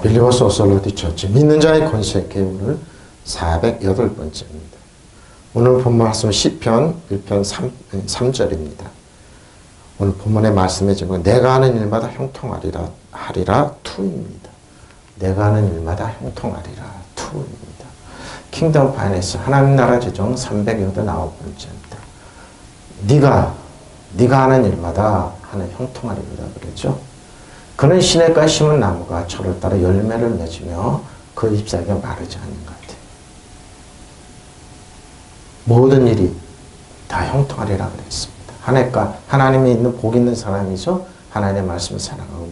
빌리버스 오솔로디 처치 믿는 자의 권세께 오늘 408번째입니다. 오늘 본문 말씀은 시편 1편 3절입니다. 오늘 본문의 말씀의 제목은 내가 하는 일마다 형통하리라 하리라 2입니다. 내가 하는 일마다 형통하리라 2입니다. 킹덤 파이낸스 하나님 나라 재정 389번째입니다. 네가 하는 일마다 하는 형통하리라 그랬죠. 그는 시냇가에 심은 나무가 철을 따라 열매를 맺으며 그 잎사귀가 마르지 않는 것 같아요. 모든 일이 다 형통하리라 그랬습니다. 하나님이 있는 복 있는 사람이죠. 하나님의 말씀을 사랑하고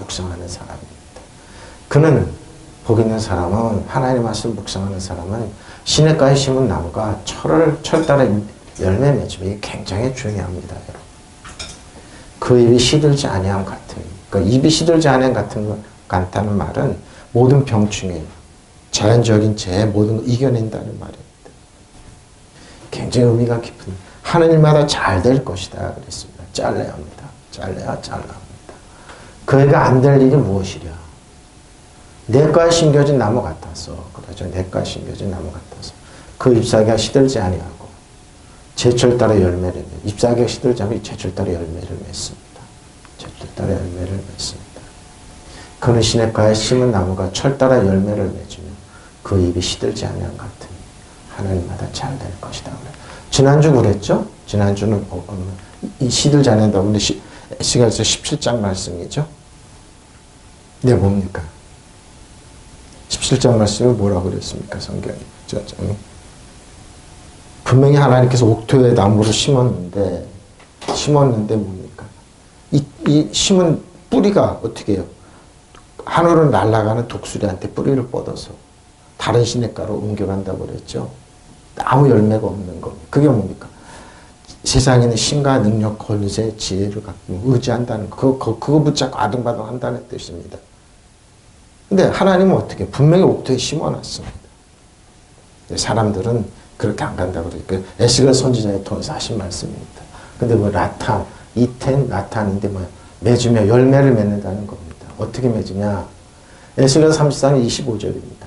묵상하는 사람입니다. 그는 복 있는 사람은 하나님의 말씀을 묵상하는 사람은 시냇가에 심은 나무가 철 따라 열매 맺으며 이게 굉장히 중요합니다. 여러분. 그 입이 시들지 아니함 같은 그러니까 입이 시들지 않은 같다는 말은 모든 병충해, 자연적인 재해 모든 걸 이겨낸다는 말입니다. 굉장히 의미가 깊은 하는 일마다 잘 될 것이다 그랬습니다. 잘라야 합니다. 잘라야 합니다. 그에게 안 될 일이 무엇이랴? 냇가에 심겨진 나무 같아서 그러죠. 냇가에 심겨진 나무 같아서 그 잎사귀가 시들지 아니하고 제철 따라 열매를 잎사귀가 시들지 않고 제철 따라 열매를 맺습니다. 제철 따라 열매를 맺습니다. 그는 시냇가에 심은 나무가 철 따라 열매를 맺으며 그 잎이 시들지 아니한 같으니 하나님마다 잘 될 것이다. 지난주 그랬죠? 지난주는 이 시들지 않는다고 근데 에스겔서 17장 말씀이죠. 네, 뭡니까? 17장 말씀이 뭐라고 그랬습니까? 성경이. 분명히 하나님께서 옥토에 나무를 심었는데 뭡니까? 이 심은 뿌리가 어떻게 해요? 하늘을 날아가는 독수리한테 뿌리를 뻗어서 다른 시냇가로 옮겨간다고 그랬죠. 아무 열매가 없는 겁니다. 그게 뭡니까? 세상에 있는 신과 능력, 권세, 지혜를 갖고 의지한다는 그거 붙잡고 아등바등 한다는 뜻입니다. 근데 하나님은 어떻게 분명히 옥토에 심어놨습니다. 사람들은 그렇게 안 간다고 그러니까 에스겔 선지자의 통해서 하신 말씀입니다. 근데 뭐 나탄인데 맺으며 열매를 맺는다는 겁니다. 어떻게 맺으냐? 에스겔 34장 25절입니다.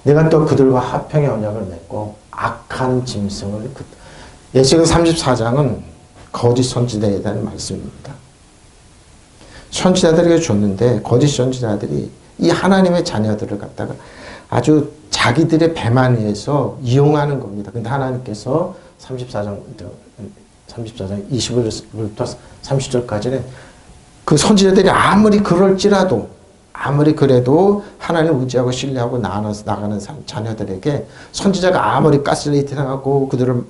내가 또 그들과 화평의 언약을 맺고 악한 짐승을 에스겔 34장은 거짓 선지자에 대한 말씀입니다. 선지자들에게 줬는데 거짓 선지자들이 이 하나님의 자녀들을 갖다가 아주 자기들의 배만 위해서 이용하는 겁니다. 근데 하나님께서 34장 20절부터 30절까지는 그 선지자들이 아무리 그럴지라도 아무리 그래도 하나님을 의지하고 신뢰하고 나가는 자녀들에게 선지자가 아무리 가스레이팅하고 그들을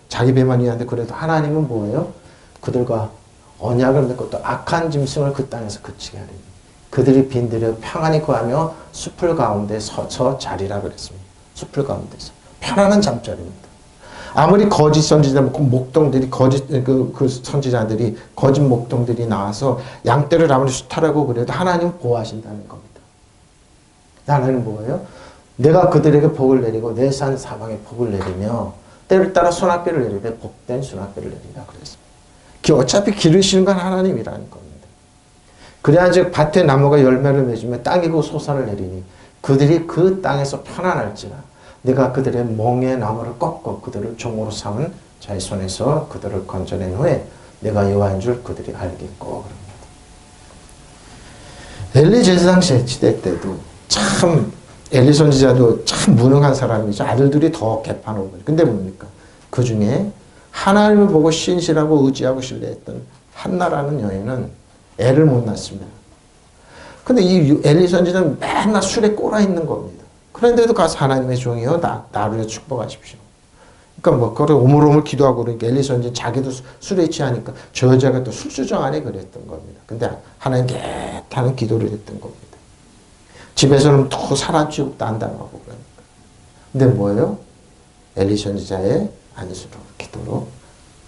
자기 배만 위한데 그래도 하나님은 뭐예요? 그들과 언약을 맺고 또 악한 짐승을 그 땅에서 그치게 하리니 그들이 빈들여 평안히 구하며 숲을 가운데 서서 자리라 그랬습니다. 숲을 가운데서 편안한 잠자리입니다. 아무리 거짓 선지자 목동들이 그 선지자들이 거짓 목동들이 나와서 양떼를 아무리 수탈하고 그래도 하나님 보호하신다는 겁니다. 하나님 뭐예요? 내가 그들에게 복을 내리고 내 산 사방에 복을 내리며 때를 따라 소낙비를 내리되 복된 소낙비를 내리라 그랬습니다. 어차피 기르시는 건 하나님이라는 겁니다. 그래야 즉 밭에 나무가 열매를 맺으며 땅에 그 소산을 내리니 그들이 그 땅에서 편안할지라 내가 그들의 멍에 나무를 꺾고 그들을 종으로 삼은 자의 손에서 그들을 건져낸 후에 내가 여호와인 줄 그들이 알겠고 그럽니다. 엘리 제사장 시대 때도 참 엘리 선지자도 참 무능한 사람이죠. 아들들이 더 개판하고 근데 뭡니까? 그 중에 하나님을 보고 신실하고 의지하고 신뢰했던 한나라는 여인은 애를 못 낳습니다. 근데 이 엘리 선지자는 맨날 술에 꼬라 있는 겁니다. 그런데도 가서 하나님의 종이요 나를 축복하십시오. 그러니까 그걸 오물오물 기도하고 그러니까 엘리 선지자는 자기도 술에 취하니까 저 여자가 또 술주정 안에 그랬던 겁니다. 근데 하나님 개타는 기도를 했던 겁니다. 집에서는 또 사람취급도 안 당하고 그러니까. 근데 뭐예요? 엘리 선지자의 안수로 기도로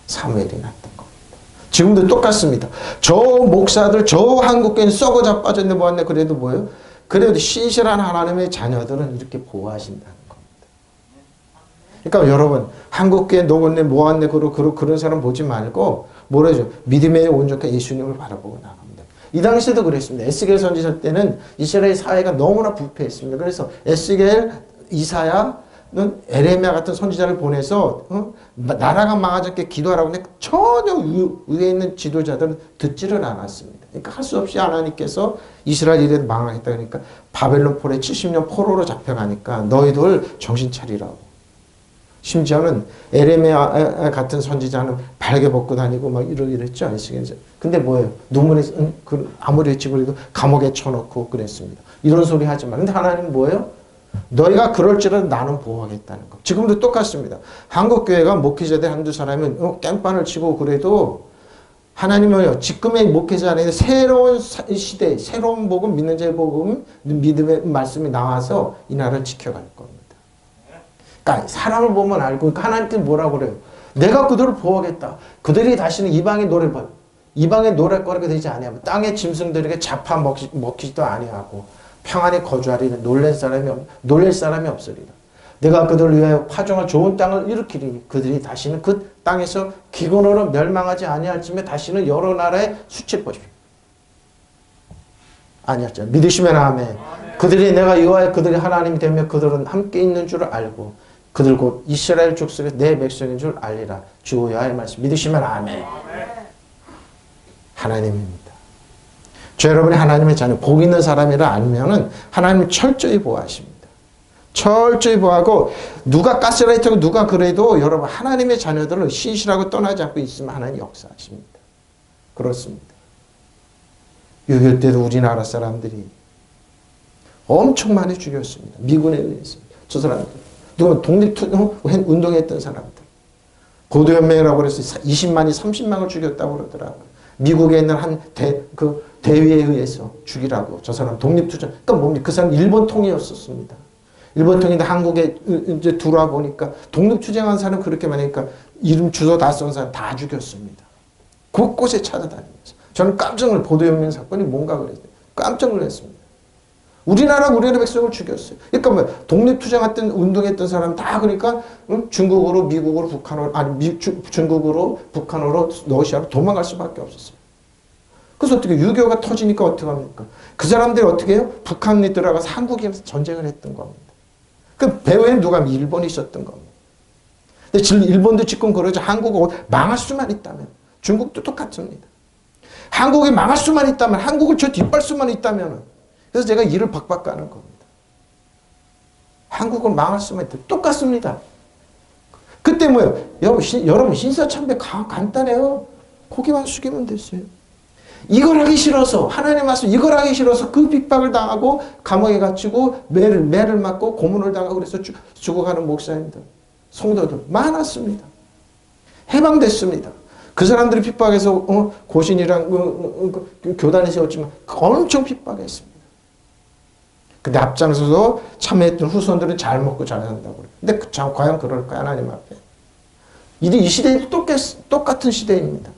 사무엘이 났던 겁니다. 지금도 똑같습니다. 저 목사들, 저 한국교인 썩어 자빠졌네 뭐하네 그래도 뭐예요? 그래도 신실한 하나님의 자녀들은 이렇게 보호하신다는 겁니다. 그러니까 여러분 한국교회 녹았네 뭐하네 그런 사람 보지 말고 뭐라죠? 믿음의 온전한 예수님을 바라보고 나갑니다. 이 당시에도 그랬습니다. 에스겔 선지자 때는 이스라엘 사회가 너무나 부패했습니다. 그래서 에스겔, 이사야는 에레미야 같은 선지자를 보내서 나라가 망하지 기도하라고 했는데 전혀 위에 있는 지도자들은 듣지를 않았습니다. 그러니까 할 수 없이 하나님께서 이스라엘이 망하겠다 그러니까 바벨론 폴에 70년 포로로 잡혀가니까 너희들 정신 차리라고. 심지어는 에레미야 같은 선지자는 발개 벗고 다니고 막 이랬죠. 근데 뭐예요? 눈물이 아무리 외치고 그래도 감옥에 쳐놓고 그랬습니다. 이런 소리 하지 마. 근데 하나님은 뭐예요? 너희가 그럴지라도 나는 보호하겠다는 거. 지금도 똑같습니다. 한국교회가 목회자들 한두 사람은 깽판을 치고 그래도 하나님은요, 지금의 목회자 안에 새로운 시대, 새로운 복음, 믿는 자의 복음, 믿음의 말씀이 나와서 이 나라를 지켜갈 겁니다. 그러니까 사람을 보면 알고, 그러니까 하나님께서 뭐라고 그래요? 내가 그들을 보호하겠다. 그들이 다시는 이방의 노랫거리가 되지 아니하고 땅의 짐승들에게 잡아 먹히지도 아니하고 평안히 거주하리라. 놀랄 사람이 없으리라. 내가 그들을 위하여 파종할 좋은 땅을 일으키리니 그들이 다시는 그 땅에서 기근으로 멸망하지 아니할 즈음에 다시는 여러 나라에 수치를 보십시오. 아니었죠. 믿으시면 아멘. 그들이 내가 여호와의 그들이 하나님이 되며 그들은 함께 있는 줄 알고 그들 곧 이스라엘 족속의 내 백성인 줄 알리라. 주 여호와의 말씀 믿으시면 아멘. 하나님입니다. 저 여러분이 하나님의 자녀, 복 있는 사람이라 알면은 하나님은 철저히 보호하십니다. 철저히 보호하고 누가 가스라이트고 누가 그래도 여러분 하나님의 자녀들을 신실하고 떠나지 않고 있으면 하나님 역사하십니다. 그렇습니다. 6.25 때도 우리나라 사람들이 엄청 많이 죽였습니다. 미군에 의해서. 저 사람들. 누가 독립운동했던 사람들. 고도연맹이라고 그래서 20만이 30만을 죽였다고 그러더라고요. 미국에 있는 대위에 의해서 죽이라고. 저 사람 독립투쟁. 그러니까 뭡니까? 그 사람 일본 통이었었습니다. 일본 통인데 한국에 이제 들어와 보니까 독립투쟁한 사람 그렇게 많으니까 이름 주소 다 쓴 사람 다 죽였습니다. 곳곳에 찾아다니면서. 저는 깜짝 놀랐어요. 보도연맹 사건이 뭔가 그랬어요. 깜짝 놀랐습니다. 우리나라 백성을 죽였어요. 그러니까 뭐 독립투쟁했던 운동했던 사람 다 그러니까 중국으로 미국으로 북한으로 중국으로 북한으로 러시아로 도망갈 수밖에 없었어요. 그래서 어떻게 6.25가 터지니까 어떻게 합니까? 그 사람들이 어떻게 해요? 북한이 들어가서 한국에서 전쟁을 했던 겁니다. 그 배후에는 누가 일본이 있었던 겁니다. 근데 지금 일본도 지금 그러죠. 한국이 망할 수만 있다면 중국도 똑같습니다. 한국이 망할 수만 있다면 한국을 저 뒷발 수만 있다면 그래서 제가 일을 박박 가는 겁니다. 한국을 망할 수만 있다면 똑같습니다. 그때 뭐예요? 여러분 신사참배 간단해요. 고개만 숙이면 됐어요. 이걸 하기 싫어서 하나님 말씀 이걸 하기 싫어서 그 핍박을 당하고 감옥에 갇히고 매를 맞고 고문을 당하고 그래서 죽어가는 목사님들 성도들 많았습니다. 해방됐습니다. 그 사람들이 핍박해서 고신이랑 교단에 세웠지만 엄청 핍박했습니다. 근데 앞장서서 참여했던 후손들은 잘 먹고 잘 산다고 그래요. 근데 과연 그럴까요? 하나님 앞에. 이 시대도 똑같은 시대입니다.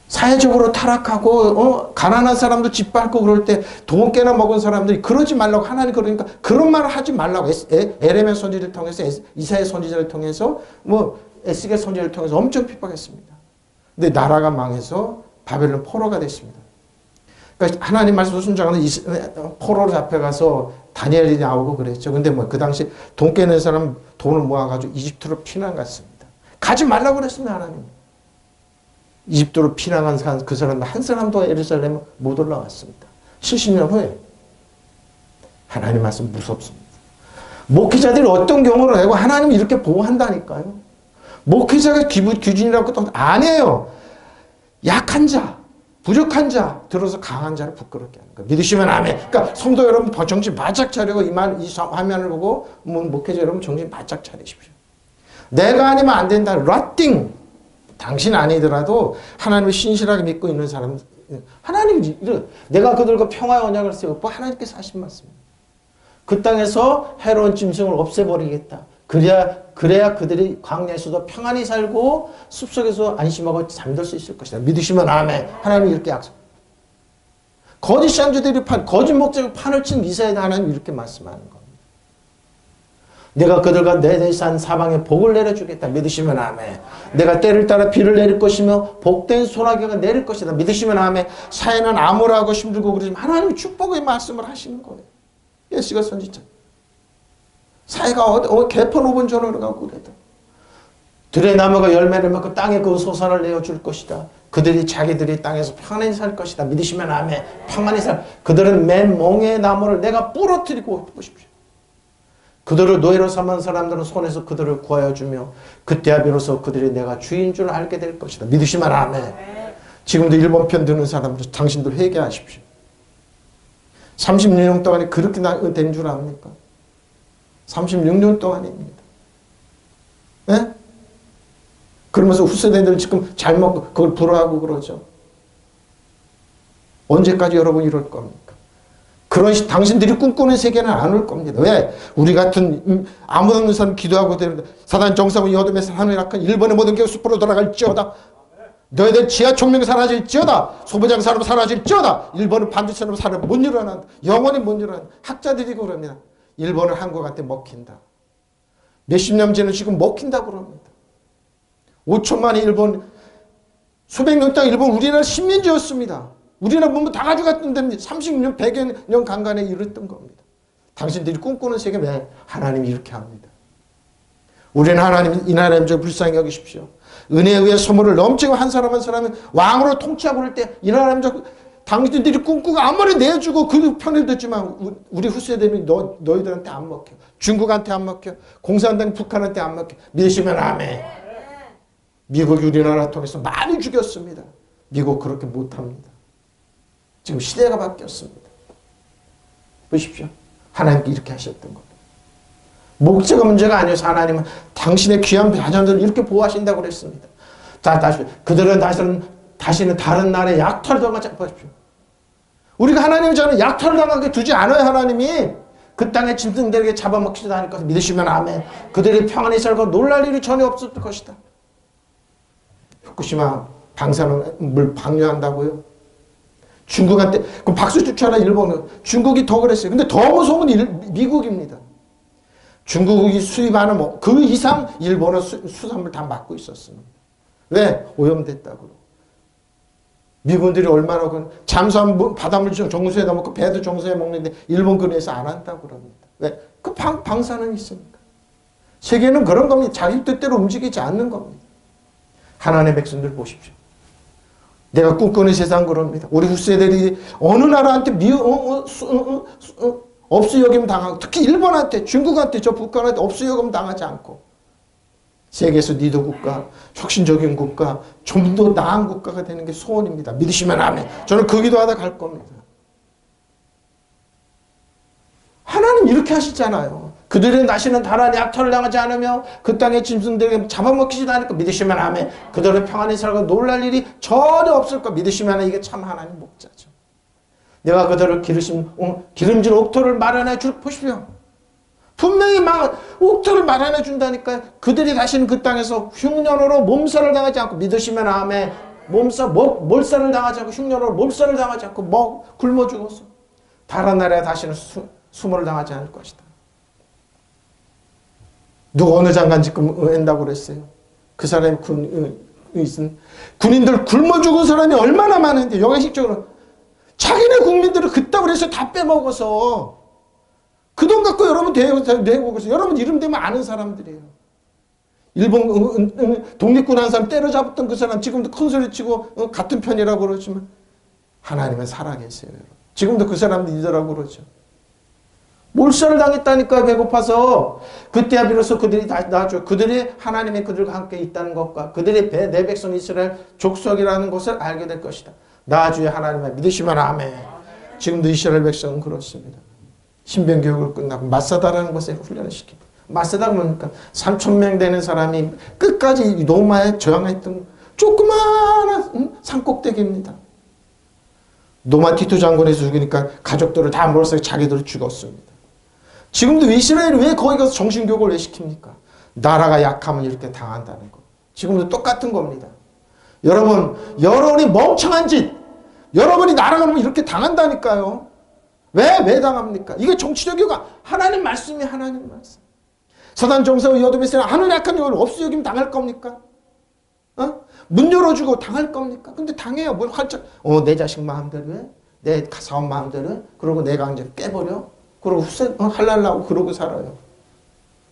사회적으로 타락하고 가난한 사람도 짓밟고 그럴 때 돈 깨나 먹은 사람들이 그러지 말라고 하나님 그러니까 그런 말을 하지 말라고 에레미야 선지자를 통해서 이사야 선지자를 통해서 에스겔 선지자를 통해서 엄청 핍박했습니다. 근데 나라가 망해서 바벨론 포로가 됐습니다. 그러니까 하나님 말씀을 순종하는 포로로 잡혀가서 다니엘이 나오고 그랬죠. 근데 그 당시 돈 깨는 사람 돈을 모아가지고 이집트로 피난 갔습니다. 가지 말라고 그랬습니다. 하나님. 이집트로 피난한 그 사람 한 사람도 예루살렘에 못 올라왔습니다. 70년 후에. 하나님 말씀 무섭습니다. 목회자들이 어떤 경우를 하고 하나님이 이렇게 보호한다니까요. 목회자가 기준이라고 또 아니에요. 약한 자, 부족한 자 들어서 강한 자를 부끄럽게 하는 거예요. 믿으시면 아멘. 그러니까 성도 여러분 정신 바짝 차리고 이 화면을 보고 목회자 여러분 정신 바짝 차리십시오. 내가 아니면 안 된다. 라띵. 당신 아니더라도 하나님을 신실하게 믿고 있는 사람, 하나님이 내가 그들과 평화의 언약을 세우고 하나님께서 하신 말씀입니다. 그 땅에서 해로운 짐승을 없애버리겠다. 그래야 그들이 광야에서도 평안히 살고 숲속에서 안심하고 잠들 수 있을 것이다. 믿으시면 아멘. 하나님이 이렇게 약속. 거짓 선지자들이 거짓 목적으로 판을 친 이사야에 하나님이 이렇게 말씀하는 겁니다. 내가 그들과 내 대산 사방에 복을 내려주겠다. 믿으시면 아멘. 내가 때를 따라 비를 내릴 것이며 복된 소나기가 내릴 것이다. 믿으시면 아멘. 사회는 암울하고 힘들고 그러지만 하나님이 축복의 말씀을 하시는 거예요. 예수가 선지자. 사회가 개판 5분 전으로 가고 그래도 들의 나무가 열매를 맺고 땅에 그 소산을 내어줄 것이다. 그들이 자기들이 땅에서 평안히 살 것이다. 믿으시면 아멘. 평안히 살. 그들은 맨 몽의 나무를 내가 부러뜨리고 보십시오. 그들을 노예로 삼은 사람들은 손에서 그들을 구하여 주며 그때야 비로소 그들이 내가 주인 줄 알게 될 것이다. 믿으시면 아멘. 지금도 일본 편 드는 사람들 당신들 회개하십시오. 36년 동안에 그렇게 된 줄 압니까? 36년 동안입니다. 네? 그러면서 후세대들 지금 잘못 그걸 불허하고 그러죠. 언제까지 여러분 이럴 겁니까? 그런 당신들이 꿈꾸는 세계는 안 올 겁니다. 왜? 우리 같은 아무도 없는 사람 기도하고 되는데 사단 정상은 여돔에서 하늘에 악한 일본의 모든 게 숲으로 돌아갈지어다. 너희들 지하 총명 사라질지어다. 소부장 산업 사라질지어다. 일본은 반드시 사람 못 일어난다. 영원히 못 일어난다. 학자들이 그럽니다. 일본은 한국한테 먹힌다. 몇십 년 전에 지금 먹힌다고 그럽니다. 5천만의 일본, 수백 년 동안 일본 우리나라 식민지였습니다. 우리나라 보면 다 가져갔던 데 30년, 100여 년 간간에 이랬던 겁니다. 당신들이 꿈꾸는 세계 왜 하나님이 이렇게 합니다. 우리는 하나님, 이 나라님 저 불쌍히 여기십시오. 은혜에 의해 소물을 넘치고 한 사람 한 사람이 왕으로 통치하고 그럴 때 이 나라님 저 당신들이 꿈꾸고 아무리 내주고 그 편을 듣지만 우리 후세대는 너희들한테 안 먹혀. 중국한테 안 먹혀. 공산당 북한한테 안 먹혀. 믿으시면 아멘. 미국이 우리나라 통해서 많이 죽였습니다. 미국 그렇게 못합니다. 지금 시대가 바뀌었습니다. 보십시오. 하나님께 이렇게 하셨던 겁니다. 목적가 문제가 아니어서 하나님은 당신의 귀한 자녀들을 이렇게 보호하신다고 그랬습니다. 그들은 다시는 다른 나라에 약탈 당하지 보십시오. 우리가 하나님의 자녀 약탈 당하게 두지 않아요. 하나님이 그 땅의 짐승들에게 잡아먹히지도 않을 것을 믿으시면 아멘. 그들이 평안히 살고 놀랄 일이 전혀 없을 것이다. 후쿠시마 방사능물 방류한다고요? 중국한테 그 박수 쫓아라 일본은 중국이 더 그랬어요. 근데 더 무서운 건 미국입니다. 중국이 수입하는 그 이상 일본은 수산물 다 막고 있었습니다. 왜? 오염됐다고. 미군들이 얼마나 잠수함 바닷물 정수에다 먹고 배도 정수에 먹는데 일본 근해에서 안 한다고 그럽니다. 왜? 그 방사능이 있으니까. 세계는 그런 겁니다. 자기 뜻대로 움직이지 않는 겁니다. 하나님의 백성들 보십시오. 내가 꿈꾸는 세상 그럽니다. 우리 후세들이 어느 나라한테 업수여김 당하고 특히 일본한테 중국한테 저 북한한테 업수여김 당하지 않고 세계에서 리더 국가, 혁신적인 국가, 좀 더 나은 국가가 되는 게 소원입니다. 믿으시면 아멘. 저는 그 기도하다 갈 겁니다. 하나님 이렇게 하시잖아요. 그들의 나시는 다른 약탈을 당하지 않으며 그 땅의 짐승들에게 잡아먹히지도 않을 거 믿으시면 아멘. 그들은 평안히 살고 놀랄 일이 전혀 없을 거 믿으시면 이게 참 하나님 목자죠. 내가 그들을 기름진 옥토를 마련해 보십시오. 분명히 옥토를 마련해 준다니까요. 그들이 다시는 그 땅에서 흉년으로 몸살을 당하지 않고 믿으시면 아멘. 몰살을 당하지 않고 흉년으로 몸살을 당하지 않고 굶어 죽어서 다른 나라에 다시는 수모를 당하지 않을 것이다. 누가 어느 장관 지금 한다고 그랬어요. 그 사람이 군인들 굶어 죽은 사람이 얼마나 많은데 영양식적으로 자기네 국민들을 그따구로 해서 다 빼먹어서 그 돈 갖고 여러분 대해보고서 여러분 이름 되면 아는 사람들이에요. 일본 독립군 한 사람 때려잡았던 그 사람 지금도 큰 소리 치고 같은 편이라고 그러지만 하나님은 살아계세요. 지금도 그 사람 리더라고 그러죠. 몰살을 당했다니까 배고파서 그때야 비로소 그들이 다시 나아져 그들이 하나님의 그들과 함께 있다는 것과 그들이 내 백성 이스라엘 족속이라는 것을 알게 될 것이다. 나주에 하나님을 믿으시면 아멘. 지금도 이스라엘 백성은 그렇습니다. 신병교육을 끝나고 마사다라는 곳에 훈련을 시킵니다. 마사다가 뭡니까? 3,000명 되는 사람이 끝까지 로마에 저항했던 조그마한 산꼭대기입니다. 노마 티투 장군에서 죽으니까 가족들을 다 몰아서 자기들을 죽었습니다. 지금도 이스라엘이 왜 거기 가서 정신교육을 왜 시킵니까? 나라가 약하면 이렇게 당한다는 거. 지금도 똑같은 겁니다. 여러분이 멍청한 짓, 여러분이 나라가 이렇게 당한다니까요. 왜 당합니까? 이게 정치적이가 하나님 말씀이 하나님 말씀. 사단 정사와 여도베스는 하늘 약한 영을 없이 여기면 당할 겁니까? 문 열어주고 당할 겁니까? 근데 당해요. 뭘 활짝, 내 자식 마음대로 해? 내 사업 마음대로 해? 그러고 내 강제 깨버려? 그러고 할랄라고 그러고 살아요.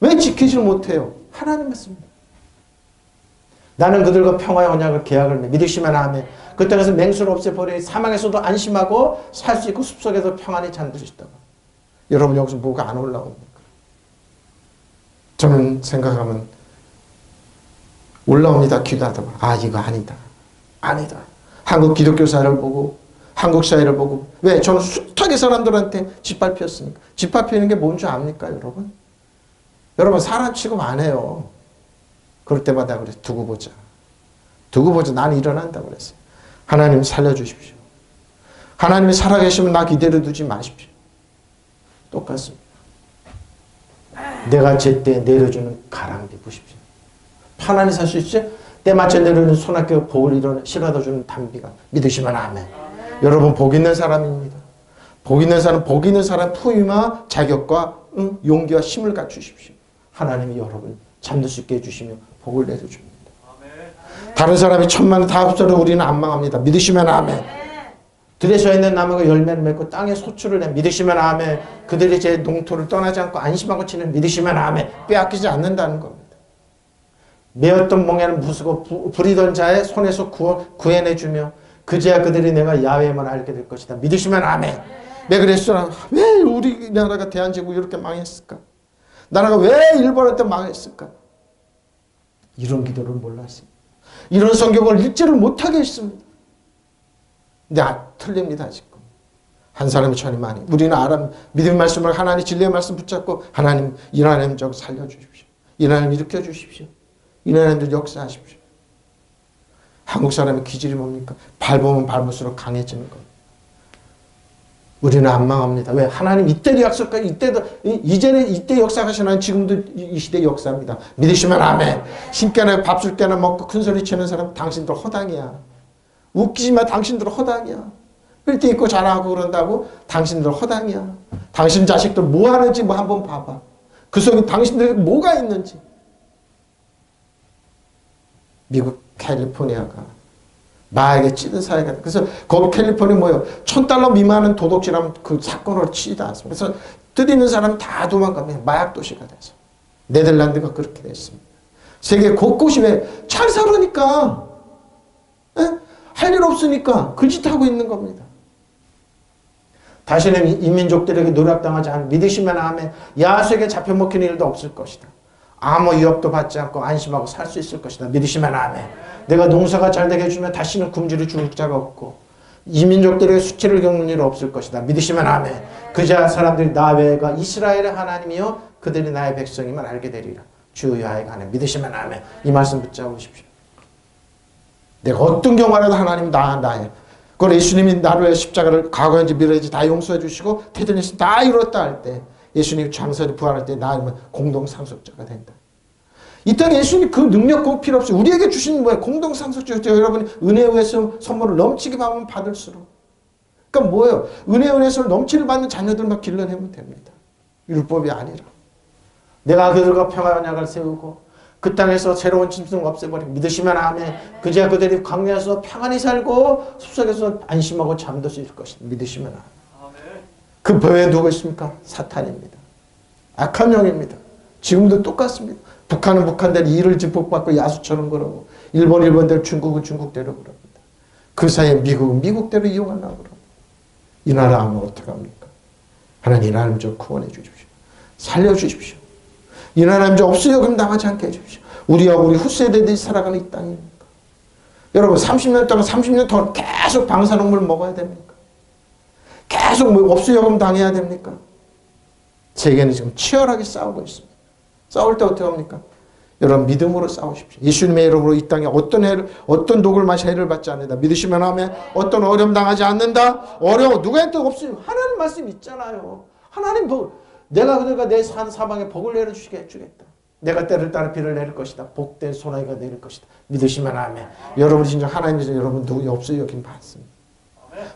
왜 지키질 못해요? 하나님 말씀입니다. 나는 그들과 평화의 언약을 계약을 믿으시면 아멘. 그 땅에서 맹수를 없애버려 사망에서도 안심하고 살 수 있고 숲속에서 평안히 잠들 수 있다고. 여러분 여기서 뭐가 안 올라옵니까? 저는 생각하면 올라옵니다. 기도하다 보면 이거 아니다. 아니다. 한국 기독교 사회를 보고 한국 사회를 보고 왜? 저는 숱하게 사람들한테 짓밟혔으니까. 짓밟히는 게 뭔 줄 압니까 여러분? 여러분 사람 취급 안 해요. 그럴 때마다 그래서 두고 보자. 두고 보자. 나는 일어난다고 그랬어요. 하나님 살려주십시오. 하나님이 살아계시면 나 기대를 두지 마십시오. 똑같습니다. 내가 제때 내려주는 가랑비 보십시오. 편안히 살 수 있죠? 때 맞춰 내려주는 손아귀 복을 실어다 주는 담비가 믿으시면 아멘. 여러분 복 있는 사람입니다. 복 있는 사람 부유와 자격과 용기와 힘을 갖추십시오. 하나님이 여러분 잠들 수 있게 해주시며 복을 내려줍니다. 다른 사람이 천만을 다 합쳐도 우리는 안 망합니다. 믿으시면 아멘. 들에 서 있는 나무가 열매를 맺고 땅에 소출을 내 믿으시면 아멘. 그들이 제 농토를 떠나지 않고 안심하고 치는 믿으시면 아멘. 빼앗기지 않는다는 겁니다. 메었던 멍에는 부수고 부리던 자의 손에서 구해내주며 그제야 그들이 내가 야훼만 알게 될 것이다. 믿으시면 아멘. 왜 그랬어? 왜 우리나라가 대한제국 이렇게 망했을까? 나라가 왜 일본한테 망했을까? 이런 기도를 몰랐습니다. 이런 성경을 읽지를 못하게 했습니다. 근데 틀립니다 지금. 한 사람이 천이 많이. 우리는 믿음의 말씀을 하나님 진리의 말씀 붙잡고 하나님 이 나라님 좀 살려주십시오. 이 나라님 일으켜 주십시오. 이 나라님들 역사하십시오. 한국 사람의 기질이 뭡니까? 밟으면 밟을수록 강해지는 겁니다. 우리는 안 망합니다. 왜? 하나님 이때도 약속하고 이때 역사하시는 지금도 이 시대 역사입니다. 믿으시면 아멘. 신께나 밥술께나 먹고 큰소리 치는 사람 당신들 허당이야. 웃기지만 당신들 허당이야. 빌딩 있고 자랑하고 그런다고 당신들 허당이야. 당신 자식들 뭐 하는지 한번 봐봐. 그 속에 당신들 뭐가 있는지. 미국 캘리포니아가 마에게 찌든 사회가 그래서 거기 캘리포니아 뭐예요? $1,000 미만은 도둑질하면 그 사건으로 치지도 않습니다. 그래서 뜻 있는 사람은 다 도망가면 마약 도시가 돼서 네덜란드가 그렇게 됐습니다. 세계 곳곳이 왜? 잘 살으니까 할 일 없으니까 그 짓 하고 있는 겁니다. 다시는 이민족들에게 노략당하지 않고 믿으시면 아멘. 야수에게 잡혀먹히는 일도 없을 것이다. 아무 위협도 받지 않고 안심하고 살 수 있을 것이다. 믿으시면 아멘. 내가 농사가 잘 되게 해주면 다시는 굶주려 죽을 자가 없고 이민족들에게 수치를 겪는 일 없을 것이다. 믿으시면 아멘. 그자 사람들이 나 외가 이스라엘의 하나님이요 그들이 나의 백성임을 알게 되리라. 주 여호와의 하나님 믿으시면 아멘. 이 말씀 붙잡으십시오. 내가 어떤 경우라도 하나님 나야. 그걸 예수님이 나를 위해 십자가를 과거인지 미래인지 다 용서해 주시고 태전에서 다 이뤘다 할 때 예수님이 장사를 부활할 때 나는 공동상속자가 된다. 이 땅에 예수님 그 능력 꼭 필요 없이 우리에게 주신 뭐예요? 공동상속자. 여러분이 은혜에 의해서 선물을 넘치게 받으면 받을수록. 그러니까 뭐예요? 은혜에 의해서 넘치를 받는 자녀들만 길러내면 됩니다. 율법이 아니라. 내가 그들과 평화의 언약을 세우고 그 땅에서 새로운 짐승을 없애버리고 믿으시면 아멘. 그제야 그들이 광야에서 평안히 살고 숲속에서 안심하고 잠들 수 있을 것이다. 믿으시면 아멘. 그 배에 누가 있습니까? 사탄입니다. 악한 영입니다. 지금도 똑같습니다. 북한은 북한대로 이를 집복받고 야수처럼 그러고 일본 일본대로 중국은 중국대로 그럽니다. 그 사이에 미국은 미국대로 이용하려고 그럽니다. 이 나라 하면 어떡합니까? 하나님 이 나라를 좀 구원해 주십시오. 살려주십시오. 이 나라님 좀 없어요. 당하지 않게 해주십시오. 우리와 우리 후세대들이 살아가는 이 땅입니까? 여러분 30년 동안 30년 동안 계속 방사능물 먹어야 됩니까? 계속 뭐 업수요금 당해야 됩니까? 세계는 지금 치열하게 싸우고 있습니다. 싸울 때 어떻게 합니까? 여러분 믿음으로 싸우십시오. 예수님의 이름으로 이 땅에 어떤 독을 마시 해를 받지 않는다. 믿으시면 하면 어떤 어려움 당하지 않는다. 어려워 누구한테 없으면 하나님 말씀 있잖아요. 하나님 내가 그들과 내 산 사방에 복을 내려주겠다. 내가 때를 따라 비를 내릴 것이다. 복된 소나기가 내릴 것이다. 믿으시면 아멘. 여러분이 진짜 하나님이 여러분 누구 없어요 여긴 받습니다.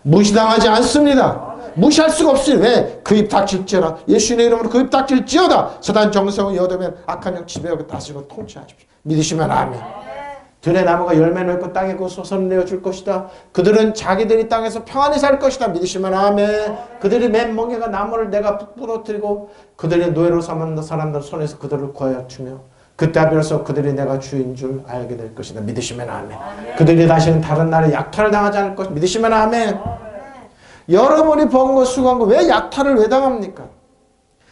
무시당하지 않습니다. 무시할 수가 없어요. 왜? 그 입 닥칠지어다. 예수님의 이름으로 그 입 닥칠지어다. 사단 정성을 여도면 악한 영 지배하고 다스리고 통치하십시오. 믿으시면 아멘. 들의 나무가 열매 맺고 땅에 그 소선을 내어줄 것이다. 그들은 자기들이 땅에서 평안히 살 것이다. 믿으시면 아멘. 그들이 맨 멍에가 나무를 내가 부러뜨리고 그들의 노예로 삼은 사람들 손에서 그들을 구하여 주며 그때 비로소 그들이 내가 주인 줄 알게 될 것이다. 믿으시면 아멘. 그들이 다시는 다른 나라에 약탈을 당하지 않을 것이다. 믿으시면 아멘. 여러분이 번 거 수고한 거 왜 약탈을 왜 당합니까?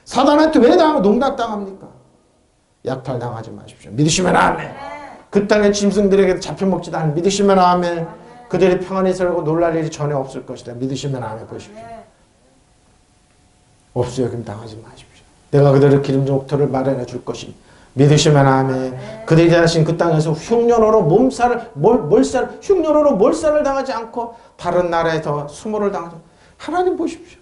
사단한테 왜 농락당합니까? 약탈 당하지 마십시오. 믿으시면 아멘. 그 땅의 짐승들에게 잡혀먹지도 않은 믿으시면 아멘. 그들이 평안히 살고 놀랄 일이 전혀 없을 것이다. 믿으시면 아멘 보십시오. 없어요. 그럼 당하지 마십시오. 내가 그들의 기름진 옥토를 마련해 줄 것이 믿으시면 아멘. 그들이 다신 그 땅에서 흉년으로 흉년으로 몰살을 당하지 않고 다른 나라에서 수모를 당하지 않고 하나님 보십시오.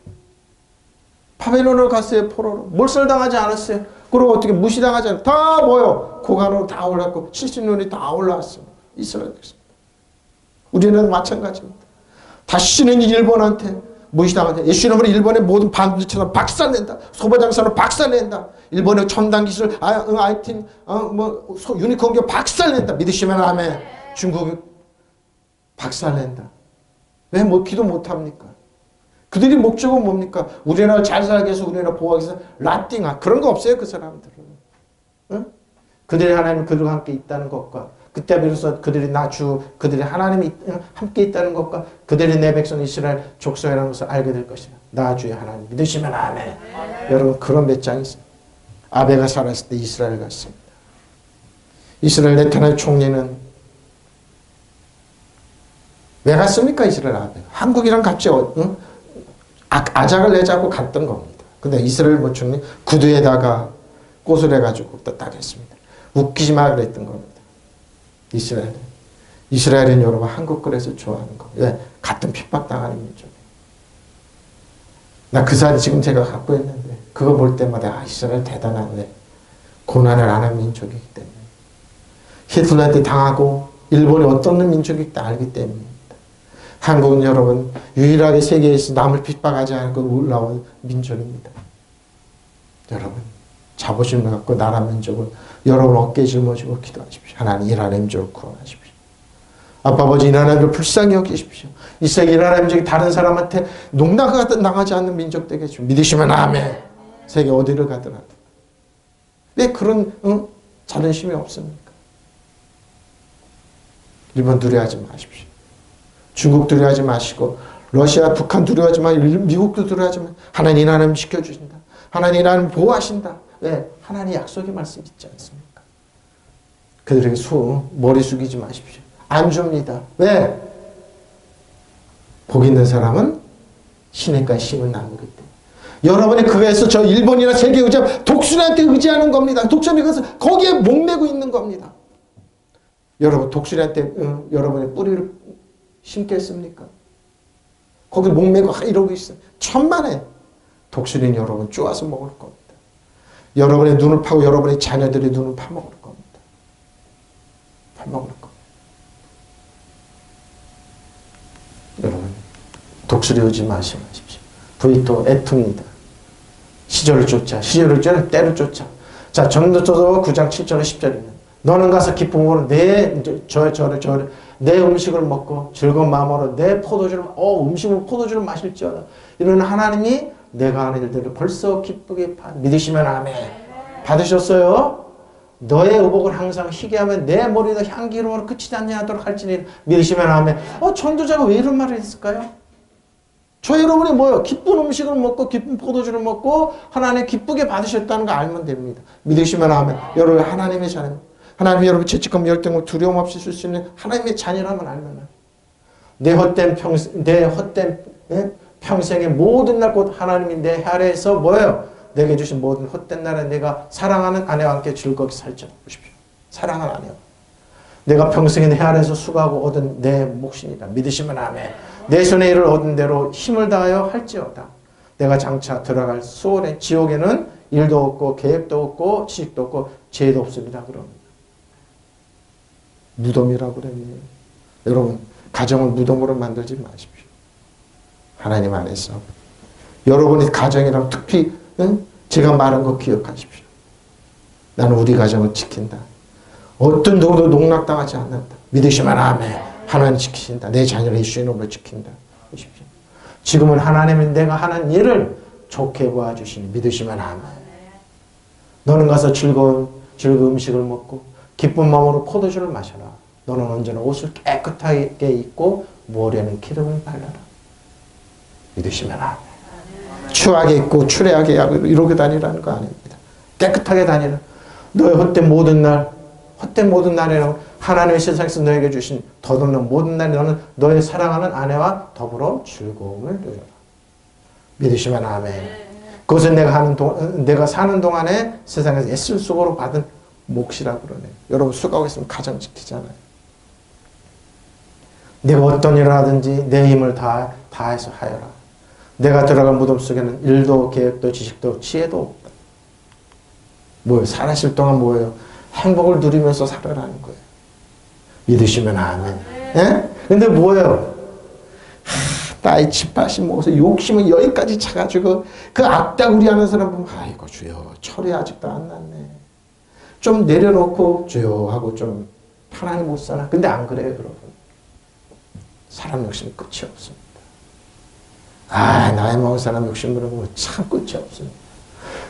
바벨론으로 갔어요. 포로로. 몰살당하지 않았어요. 그리고 어떻게 무시당하지 않았어요. 다 뭐요? 고관으로 다 올랐고 70년이 다 올라왔어요. 이스라엘 백성. 우리는 마찬가지입니다. 다시는 일본한테 무시당하지. 예수 이름으로 일본의 모든 반도체는 박살낸다. 소바장사는 박살낸다. 일본의 첨단 기술, 아이틴, 유니콘 박살낸다. 믿으시면 아멘. 중국이 박살낸다. 왜 기도 못합니까? 그들이 목적은 뭡니까? 우리나라 잘 살기 위해서 우리나라 보호하기 위해서 라띵아 그런 거 없어요. 그 사람들은. 응? 그들이 하나님 그들과 함께 있다는 것과 그때 비로소 그들이 그들이 하나님이 함께 있다는 것과 그들이 내 백성 이스라엘 족속이라는 것을 알게 될 것이다. 나 주의 하나님 믿으시면 아멘. 여러분 그런 몇 장이 있어요. 아베가 살았을 때 이스라엘 갔습니다. 이스라엘 네타냐의 총리는 왜 갔습니까? 이스라엘 아베가. 한국이랑 같이 아작을 내자고 갔던 겁니다. 근데 이스라엘 총리 구두에다가 꽃을 해가지고 딱 했습니다. 웃기지 마 그랬던 겁니다. 이스라엘은 여러분 한국 그래서 좋아하는 겁니다. 왜? 같은 핍박당하는 민족이에요. 나 그 사진 지금 제가 갖고 있는데 그거 볼 때마다 이스라엘 대단하네. 고난을 안 한 민족이기 때문에. 히틀러한테 당하고 일본이 어떤 민족이기 알기 때문입니다. 한국은 여러분 유일하게 세계에서 남을 핍박하지 않고 올라온 민족입니다. 여러분 자부심을 갖고 나라 민족을 여러분 어깨에 짊어지고 기도하십시오. 하나님 이 나라 민족을 구원하십시오. 아빠 아버지 이 나라 민족을 불쌍히 여기십시오. 이 세계 이 나라 민족이 다른 사람한테 농락당하지 않는 민족 되게 해주십시오. 믿으시면 아멘. 세계 어디를 가더라도 왜 그런 자존심이 없습니까? 일본 두려워하지 마십시오. 중국 두려워하지 마시고 러시아, 북한 두려워하지 마시고 미국도 두려워하지 마시고 하나님 하나님 지켜주신다. 하나님 하나님 보호하신다. 왜? 하나님 약속의 말씀 있지 않습니까? 그들에게 머리 숙이지 마십시오. 안 줍니다. 왜? 복 있는 사람은 시냇가에 심을 나무기 때문에. 여러분이 그거에서 저 일본이나 세계 의지하면 독수리한테 의지하는 겁니다. 독수리 그래서 거기에 목매고 있는 겁니다. 여러분 독수리한테 여러분의 뿌리를 심겠습니까? 거기 목매고 이러고 있어요. 천만에 독수리는 여러분 쪼아서 먹을 겁니다. 여러분의 눈을 파고 여러분의 자녀들의 눈을 파먹을 겁니다. 파먹을 겁니다. 여러분 독수리 오지 마십시오. 부이토 애통이다. 시절을 쫓아 때를 쫓아. 자 전도서 9장 7절 10절이면 너는 가서 기쁜 마음으로 내 음식을 먹고 즐거운 마음으로 내 포도주를 음식을 포도주를 마실지어다. 이런 하나님이 내가 하는 일들을 벌써 기쁘게 믿으시면 아멘. 받으셨어요? 너의 의복을 항상 희게 하면 내 머리도 향기로움으로 그치지 않냐도록 할지니 믿으시면 아멘. 전도자가 왜 이런 말을 했을까요? 저 여러분이 뭐요? 기쁜 음식을 먹고 기쁜 포도주를 먹고 하나님 기쁘게 받으셨다는 거 알면 됩니다. 믿으시면 아멘. 여러분 하나님의 자녀. 하나님이 여러분 죄책감 열등을 두려움 없이 쓸 수 있는 하나님의 자녀라면 알면 내 헛된 평생의 모든 날 곧 하나님이 내 아래에서 뭐예요? 내게 주신 모든 헛된 날에 내가 사랑하는 아내와 함께 즐겁게 살자. 보십시오. 사랑하는 아내와. 내가 평생에 내 아래에서 수고하고 얻은 내 몫이니라. 믿으시면 아멘. 내 손에 일을 얻은 대로 힘을 다하여 할지어다. 내가 장차 들어갈 수월의 지옥에는 일도 없고 계획도 없고 지식도 없고 죄도 없습니다. 그럽니다. 무덤이라고 그랬네요. 여러분 가정을 무덤으로 만들지 마십시오. 하나님 안에서. 여러분의 가정이랑 특히 제가 말한 거 기억하십시오. 나는 우리 가정을 지킨다. 어떤 누구도 농락당하지 않는다. 믿으시면 아멘. 하나님 지키신다. 내 자녀를 예수의 이름으로 지킨다. 보십시오. 지금은 하나님은 내가 하는 일을 좋게 보아주시니 믿으시면 아멘. 너는 가서 즐거운 음식을 먹고 기쁜 마음으로 포도주를 마셔라. 너는 언제나 옷을 깨끗하게 입고 머리에는 기름을 발라라. 믿으시면 아멘. 추하게 입고 추레하게 이러고 다니라는 거 아닙니다. 깨끗하게 다니라. 너의 헛된 모든 날에는 하나님의 세상에서 너에게 주신 덧없는 모든 날에 너는 너의 사랑하는 아내와 더불어 즐거움을 누려라. 믿으시면 아멘. 그것은 내가 사는 동안에 세상에서 애쓸 수고로 받은 몫이라고 그러네요. 여러분 수고하고 있으면 가정 지키잖아요. 내가 어떤 일을 하든지 내 힘을 다해서 하여라. 내가 들어간 무덤 속에는 일도 계획도 지식도 지혜도 없다. 뭐예요? 살아실 동안 뭐예요? 행복을 누리면서 살아라는 거예요. 믿으시면 아멘. 예? 근데 뭐예요? 나이 70, 먹어서 욕심은 여기까지 차가지고 그 악다구리 하는 사람 보면 아이고 주여 철이 아직도 안 났네. 좀 내려놓고 주여 하고 좀 편안히 못 사나. 근데 안 그래요 여러분. 사람 욕심 끝이 없습니다. 나이 먹은 사람 욕심 부리면 참 끝이 없습니다.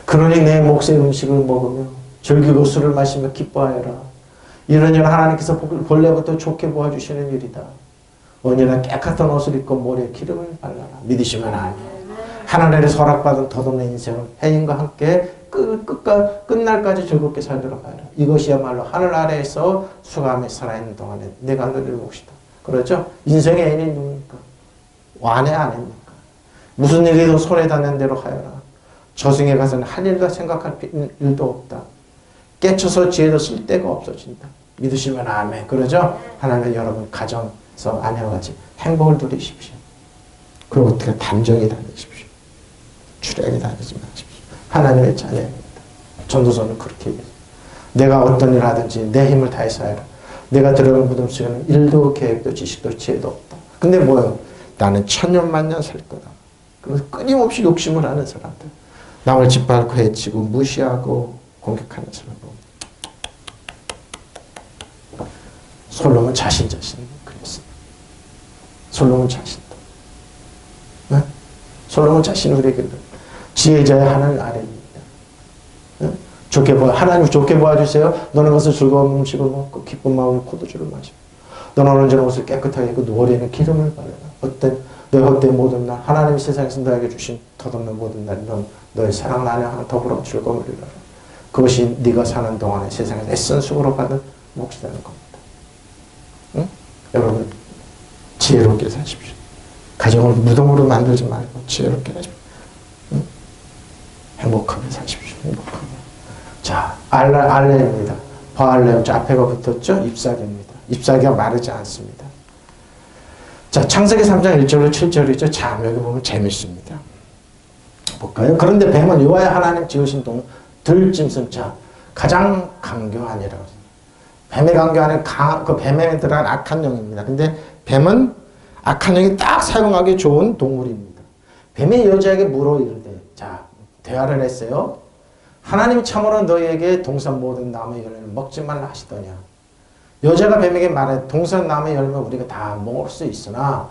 그러니 내 몫의 음식을 먹으며 즐기고 술을 마시며 기뻐하여라. 이런 일 하나님께서 본래부터 좋게 보아주시는 일이다. 언제나 깨끗한 옷을 입고 머리에 기름을 발라라. 믿으시면 아멘. 하나님의 허락받은 덧없는 인생을 해인과 함께 끝날까지 즐겁게 살도록 하여라. 이것이야말로 하늘 아래에서 수감에 살아있는 동안에 내가 누릴 몫이다. 그렇죠? 인생의 애인이 누굽니까? 아내 아닙니까? 무슨 일이든 손에 닿는 대로 하여라. 저승에 가서는 할 일과 생각할 일도 없다. 깨쳐서 지혜도 쓸 데가 없어진다. 믿으시면 아멘. 그러죠? 하나님 여러분 가정에서 아내와 같이 행복을 누리십시오. 그리고 어떻게 단정히 다니십시오. 추리하게 다니지 마십시오. 하나님의 자녀입니다. 전도서는 그렇게 얘기해요. 내가 어떤 일을 하든지 내 힘을 다해서 하여라. 내가 들어간 무덤 속에는 일도 계획도 지식도 지혜도 없다. 근데 뭐예요? 나는 천년만년 살 거다. 그래서 끊임없이 욕심을 하는 사람들. 남을 짓밟고 해치고 무시하고 공격하는 사람들. 솔로몬 자신 그랬어요. 솔로몬 자신도. 네? 솔로몬 자신 우리에게 지혜자의 하나님 아래입니다. 네? 하나님 좋게 보아주세요. 너는 것을 즐거운 음식을 먹고 기쁜 마음으로 포도주를 마시고 너는 언제나 옷을 깨끗하게 입고 머리에는 기름을 바르라. 너의 헛된 모든 날 하나님이 세상에서 너에게 주신 덧없는 모든 날 넌 너의 사랑을 아내와 더불어 즐거움을 누려라. 그것이 네가 사는 동안에 세상에서 애쓴 수고로 받은 몫이라는 겁니다. 응? 여러분 지혜롭게 사십시오. 가정을 무덤으로 만들지 말고 지혜롭게 하십시오. 응? 행복하게 사십시오. 행복하게. 자, 알레입니다. 바알레 앞에가 붙었죠? 잎사귀입니다. 잎사귀가 마르지 않습니다. 자, 창세기 3장 1절로 7절이죠. 자, 여기 보면 재밌습니다. 볼까요? 그런데 뱀은 여호와 하나님 지으신 들짐승 자 가장 강교하니라고. 뱀의 강교하는 그 뱀에 들어간 악한 영입니다. 근데 뱀은 악한 영이 딱 사용하기 좋은 동물입니다. 뱀이 여자에게 물어 이르되, 자, 대화를 했어요. 하나님 참으로 너희에게 동산 모든 나무의 열매를 먹지 말라 하시더냐. 여자가 뱀에게 말해, 동산 나무의 열매 우리가 다 먹을 수 있으나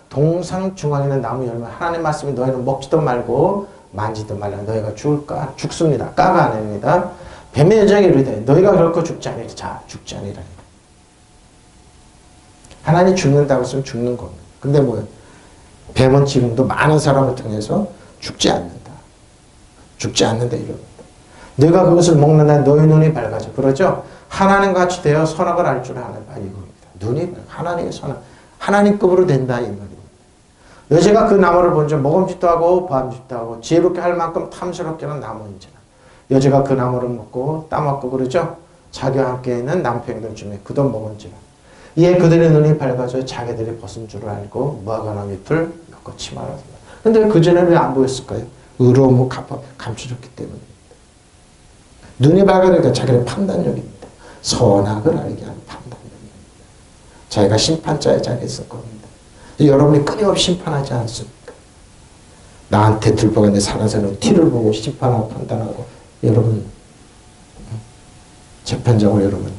동상 중앙에 있는 나무 열매 하나님 말씀이 너희는 먹지도 말고 만지도 말라. 너희가 죽습니다. 까가 아닙니다. 뱀의 여자에게 이르되 너희가 결코 죽지 아니라. 자, 죽지 아니라. 하나님 죽는다고 했으면 죽는 겁니다. 근데 뭐예요? 뱀은 지금도 많은 사람을 통해서 죽지 않는다. 죽지 않는다 이럽니다. 너희가 그것을 먹는 날 너희 눈이 밝아져. 그러죠? 하나님같이 되어 선악을 알 줄 아는 바 이겁니다. 눈이 하나님의 선악, 하나님급으로 된다 이 말입니다. 여자가 그 나무를 본즉 먹음직도 하고 보암직도 하고 지혜롭게 할 만큼 탐스럽게는 나무인지라. 여자가 그 나무를 먹고 따먹고 그러죠? 자기와 함께 있는 남편들 중에 그도 먹은지라. 이에 그들의 눈이 밝아져 자기들이 벗은 줄을 알고 무화과나무 잎을 엮어 치마라. 근데 그전에는 왜 안 보였을까요? 의로움을 감춰줬기 때문입니다. 눈이 밝으니까 자기의 판단력입니다. 선악을 알게 하는 판단력입니다. 자기가 심판자의 자리에 있을 겁니다. 여러분이 끊임없이 심판하지 않습니까? 나한테 들보가 내 사는 사람은 티를 보고 심판하고 판단하고 여러분 재판장을 여러분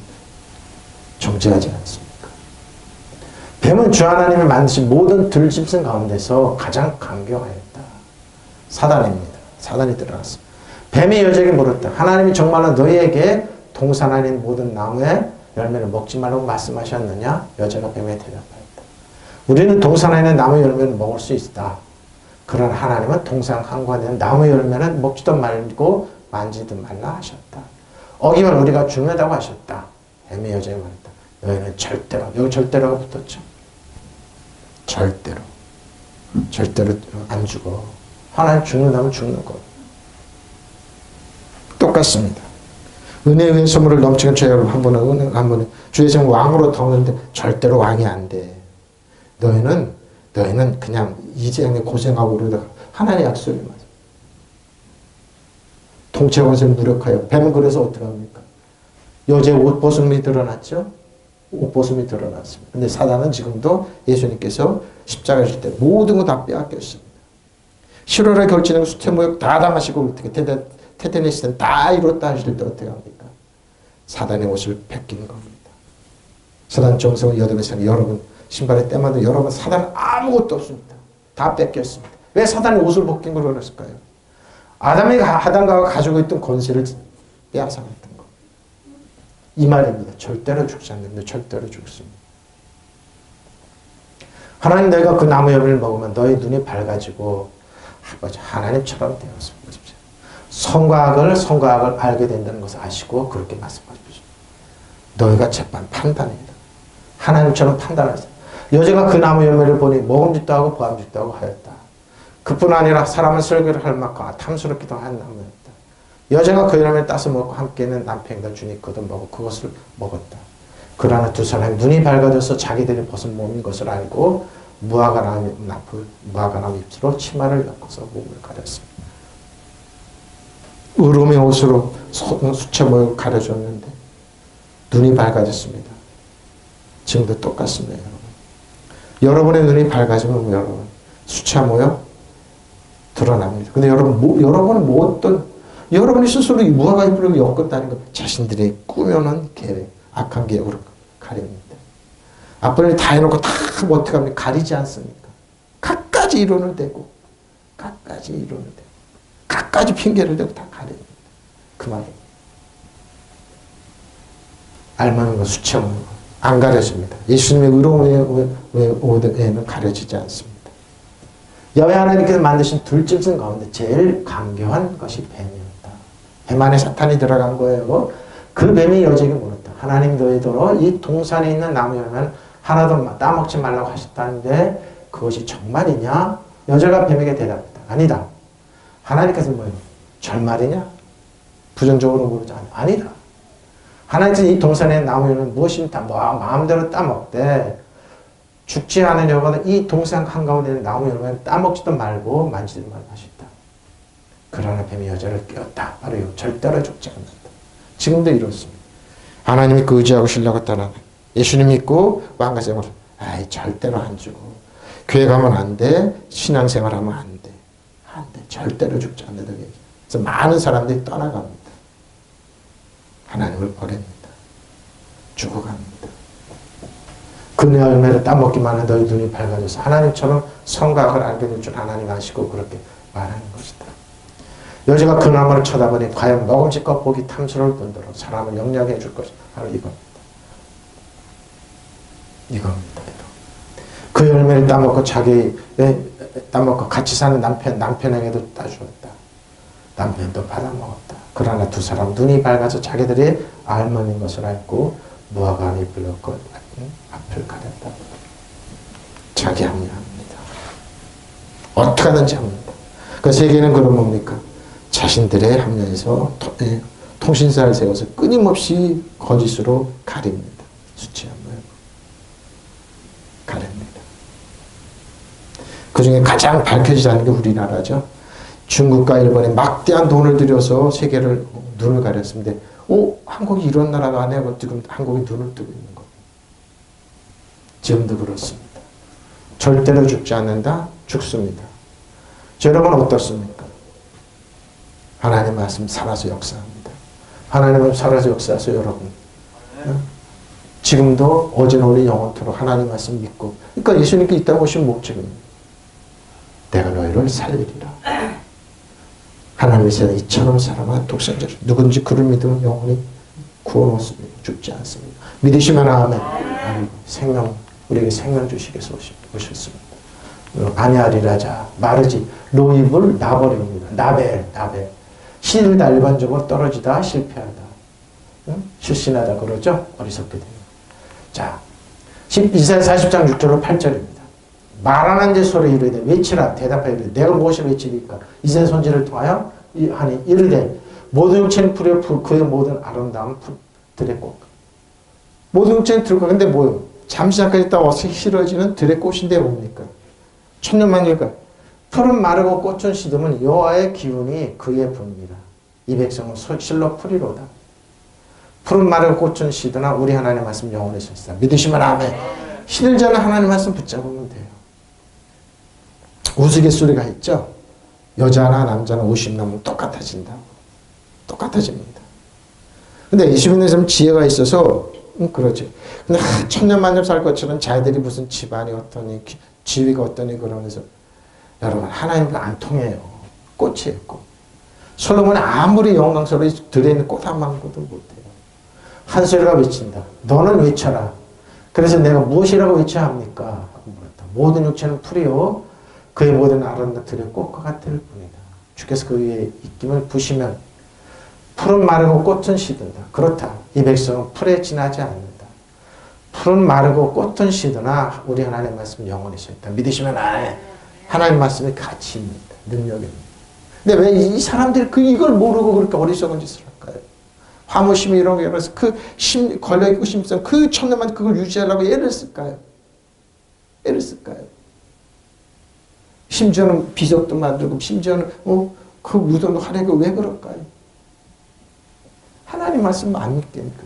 정죄하지 않습니까? 뱀은 주 하나님이 만드신 모든 들짐승 가운데서 가장 강경하였다. 사단입니다. 사단이 들어갔습니다. 뱀이 여자에게 물었다. 하나님이 정말로 너희에게 동산 아닌 모든 나무의 열매를 먹지 말라고 말씀하셨느냐? 여자가 뱀에 대답하였다. 우리는 동산 안에 나무 열매를 먹을 수 있다. 그러나 하나님은 동산 한과는 나무 열매는 먹지도 말고 만지도 말라 하셨다. 어기면 우리가 죽는다고 하셨다. 뱀이 여자에게 말했다. 너희는 절대로, 여기 절대로가 붙었죠. 절대로 안 죽어. 하나님 죽는다면 죽는 거. 똑같습니다. 은혜 위에 선물을 넘치는 저 여러분 한 번은 주의 종 왕으로 더는데 절대로 왕이 안 돼. 너희는 그냥 이재행에 고생하고 그러다가 하나님의 약속이 맞아. 통치 권세를 무력하여. 뱀은 그래서 어떻게 합니까? 여자의 옷보슴이 드러났죠? 옷보슴이 드러났습니다. 근데 사단은 지금도 예수님께서 십자가 질 때 모든 거 다 빼앗겼습니다. 7월에 결진하고 수태모욕 다 당하시고 테테네시스는 다 이뤘다 하실 때 어떻게 합니까? 사단의 옷을 뺏긴 겁니다. 사단 정성을 여덟에서는 여러분 신발의 때마다 여러분 사단은 아무것도 없습니다. 다 뺏겼습니다. 왜 사단이 옷을 벗긴 걸 그랬을까요? 아담과 가지고 있던 권세를 빼앗아갔던 거. 이 말입니다. 절대로 죽지 않는데 절대로 죽습니다. 하나님 너희가 그 나무 열매를 먹으면 너희 눈이 밝아지고 하나님처럼 되었습니다. 선과 악을 알게 된다는 것을 아시고 그렇게 말씀하십시오. 너희가 재판 판단이다. 하나님처럼 판단하세요. 여자가 그 나무 열매를 보니 먹음직도 하고 보암직도 하고 하였다. 그뿐 아니라 사람을 설교를 할 만큼 탐스럽기도 한 나무였다. 여자가 그 열매를 따서 먹고 함께 있는 남편과 주니 그도 먹고 그것을 먹었다. 그러나 두 사람이 눈이 밝아져서 자기들이 벗은 몸인 것을 알고 무화과 나무 잎으로 치마를 엮어서 몸을 가렸습니다. 의로움의 옷으로 수채모를 가려줬는데 눈이 밝아졌습니다. 지금도 똑같습니다. 여러분의 눈이 밝아지면 여러분 수채모요 드러납니다. 근데 여러분은 뭐 어떤 여러분이 스스로 이 무화과 잎으로 엮었다는 것 자신들의 꾸며놓은 계획 악한 계획으로 가립니다. 앞으로 다 해놓고 다 어떻게 합니까? 가리지 않습니까? 갖가지 이론을 대고 갖가지 핑계를 대고 다 가립니다. 그 말입니다. 알만한 건 수치없는 거. 안 가려집니다. 예수님의 의로운 외에는 가려지지 않습니다. 여호와 하나님께서 만드신 들짐승 가운데 제일 강경한 것이 뱀이었다. 뱀 안에 사탄이 들어간 거예요. 그 뱀이 여자에게 물었다. 하나님 너희더러 이 동산에 있는 나무 열매는 하나도 따먹지 말라고 하셨다는데 그것이 정말이냐? 여자가 뱀에게 대답했다. 아니다. 하나님께서 뭐예요? 절말이냐? 부정적으로 물으지 아니다. 하나님께서 이 동산의 나무 열매는 무엇이든 다 마음대로 따먹되 죽지 않으려거든 이 동산 한가운데 있는 나무 열매는 따먹지도 말고 만지지도 말고 하셨다. 그러나 뱀이 여자를 깨웠다. 바로 이 절대로 죽지 않는다. 지금도 이렇습니다. 하나님이 그 의지하고 신뢰하고 따라 예수님 믿고 왕가생활 절대로 안 죽어. 교회 가면 안 돼. 신앙생활 하면 안 돼. 안 돼. 절대로 죽지 않는다. 그래서 많은 사람들이 떠나갑니다. 하나님을 버립니다. 죽어갑니다. 그 열매를 따먹기만 해도 너희 눈이 밝아져서 하나님처럼 선과 악을 알게 될 줄 하나님 아시고 그렇게 말하는 것이다. 여자가 그 나무를 쳐다보니 과연 먹음직과 보기 탐스러울 뿐더러 사람을 영리하게 해줄 것이 바로 이겁니다. 이겁니다. 그 열매를 따먹고 따먹고 같이 사는 남편에게도 따주었다. 남편도 받아먹었다. 그러나 두 사람 눈이 밝아서 자기들이 알만인 것을 알고 무화과 잎을 엮고 앞을 가렸다. 자기 합리합니다. 어떻게 하든지 합니다. 그 세계는 그럼 뭡니까? 자신들의 합리에서 통신사를 세워서 끊임없이 거짓으로 가립니다. 수치한 거예요. 가립니다. 그 중에 가장 밝혀지지 않는 게 우리나라죠. 중국과 일본에 막대한 돈을 들여서 세계를 눈을 가렸습니다. 한국이 이런 나라가 아니고 지금 한국이 눈을 뜨고 있는 겁니다. 지금도 그렇습니다. 절대로 죽지 않는다? 죽습니다. 여러분 어떻습니까? 하나님 말씀 살아서 역사합니다. 하나님은 살아서 역사하세요, 여러분. 지금도 어제나 오늘 영원토록 하나님 말씀 믿고, 그러니까 예수님께 이 땅에 오신 목적입니다. 내가 너희를 살리리라. 하나님의 세상 이처럼 사랑한 독생자를 누군지 그를 믿으면 영원히 구원 얻습니다. 죽지 않습니다. 믿으시면 아멘. 생명, 우리에게 생명 주시기 위해서 오셨습니다. 아니하리라자 마르지 로입을 나버립니다. 나벨 신을 일반적으로 떨어지다 실패하다, 실신하다 그러죠. 어리석게 됩니다. 자, 이사야 40장 6절로 8절입니다. 말하는 제 소리 이르되 외치라 대답하여 이르되 내가 무엇을 외치리까? 이사야 선지를 통하여 하니 이르되 모든 육체는 풀에 그의 모든 아름다운 들의 꽃. 모든 육체는 들고 근데 뭐요? 잠시 잠깐 있다 와서 싫어지는 들의 꽃인데 뭡니까? 천년만일까? 풀은 마르고 꽃은 시듬은 여호와의 기운이 그의 분이라. 이 백성은 실로 풀이로다. 푸른 마르고 꽃은 시드나 우리 하나님 말씀 영원히 설사. 믿으시면 아멘. 시들자는 하나님 말씀 붙잡으면 돼요. 우스갯소리가 있죠. 여자나 남자나 50 넘으면 똑같아진다. 똑같아집니다. 근데 예수 믿는 사람 지혜가 있어서 그러지. 근데 천년만년 살 것처럼 자기들이 무슨 집안이 어떠니 지위가 어떠니 그러면서 여러분 하나님과 안 통해요. 꽃이에요. 꽃. 솔로몬이 아무리 영광스러워 들어있는 꽃 한 망고도 못해요. 한 소리가 외친다. 너는 외쳐라. 그래서 내가 무엇이라고 외쳐야 합니까? 하고 물었다. 모든 육체는 풀이요 그의 모든 아름다운 들의 꽃과 같을 뿐이다. 주께서 그 위에 입김을 부시면 풀은 마르고 꽃은 시든다. 그렇다. 이 백성은 풀에 지나지 않는다. 풀은 마르고 꽃은 시드나 우리 하나님 말씀 영원히 있다. 믿으시면 하나님 말씀이 가치입니다. 능력입니다. 근데 왜 이 사람들이 이걸 모르고 그렇게 어리석은 짓을 할까요? 화무심 이런 게 그래서 걸려있고 심성 그 천년만 그걸 유지하려고 애를 쓸까요? 애를 쓸까요? 심지어는 비석도 만들고 심지어는 그 무덤도 하려고 왜 그럴까요? 하나님 말씀 안 믿겠니까.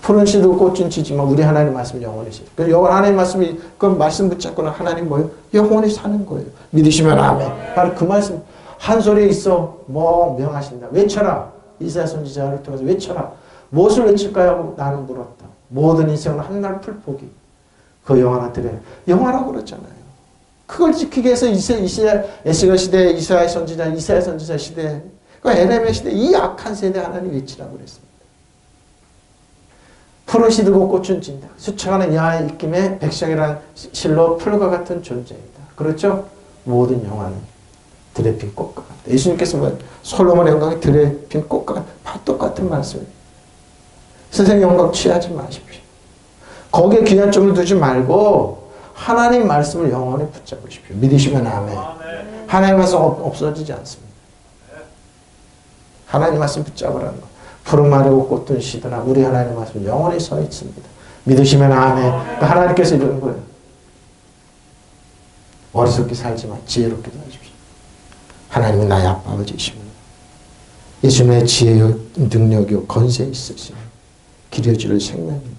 푸른 씨도 꽃은 지지만 우리 하나님 말씀 영원히 시. 그래서 하나님 말씀이 그 말씀 붙잡고는 하나님 뭐예요? 영원히 사는 거예요. 믿으시면 아멘. 바로 그 말씀 한 소리에 있어 뭐 명하신다. 외쳐라. 이사야 선지자를 통해서 외쳐라. 무엇을 외칠까요? 하고 나는 물었다. 모든 인생은 한날 풀포기. 그 영화나 들에 영화라고 그랬잖아요. 그걸 지키기 위해서 이사야 에스겔 시대, 이사야 선지자 시대, 그 에레미야 시대 이 악한 세대 하나님 외치라고 그랬습니다. 풀은 시들고 꽃은 진다. 스쳐가는 야의 입김에 백성이란 실로 풀과 같은 존재이다. 그렇죠? 모든 영화는 들에 핀 꽃과 같다. 예수님께서 솔로몬의 영광이 들에 핀 꽃과 같다. 똑같은 말씀이에요. 세상 영광 취하지 마십시오. 거기에 귀한점을 두지 말고 하나님 말씀을 영원히 붙잡으십시오. 믿으시면 아멘. 하나님 말씀 없어지지 않습니다. 하나님 말씀 붙잡으라는 거. 푸른 마르고 꽃은 시드나 우리 하나님 말씀 영원히 서 있습니다. 믿으시면 아멘. 그러니까 하나님께서 이러는 거예요. 어리석게 살지만 지혜롭게 살십시오. 하나님은 나의 아빠 아버지이십니다. 예수님의 지혜요 능력이요 건세 있으시며 기려질 생명입니다.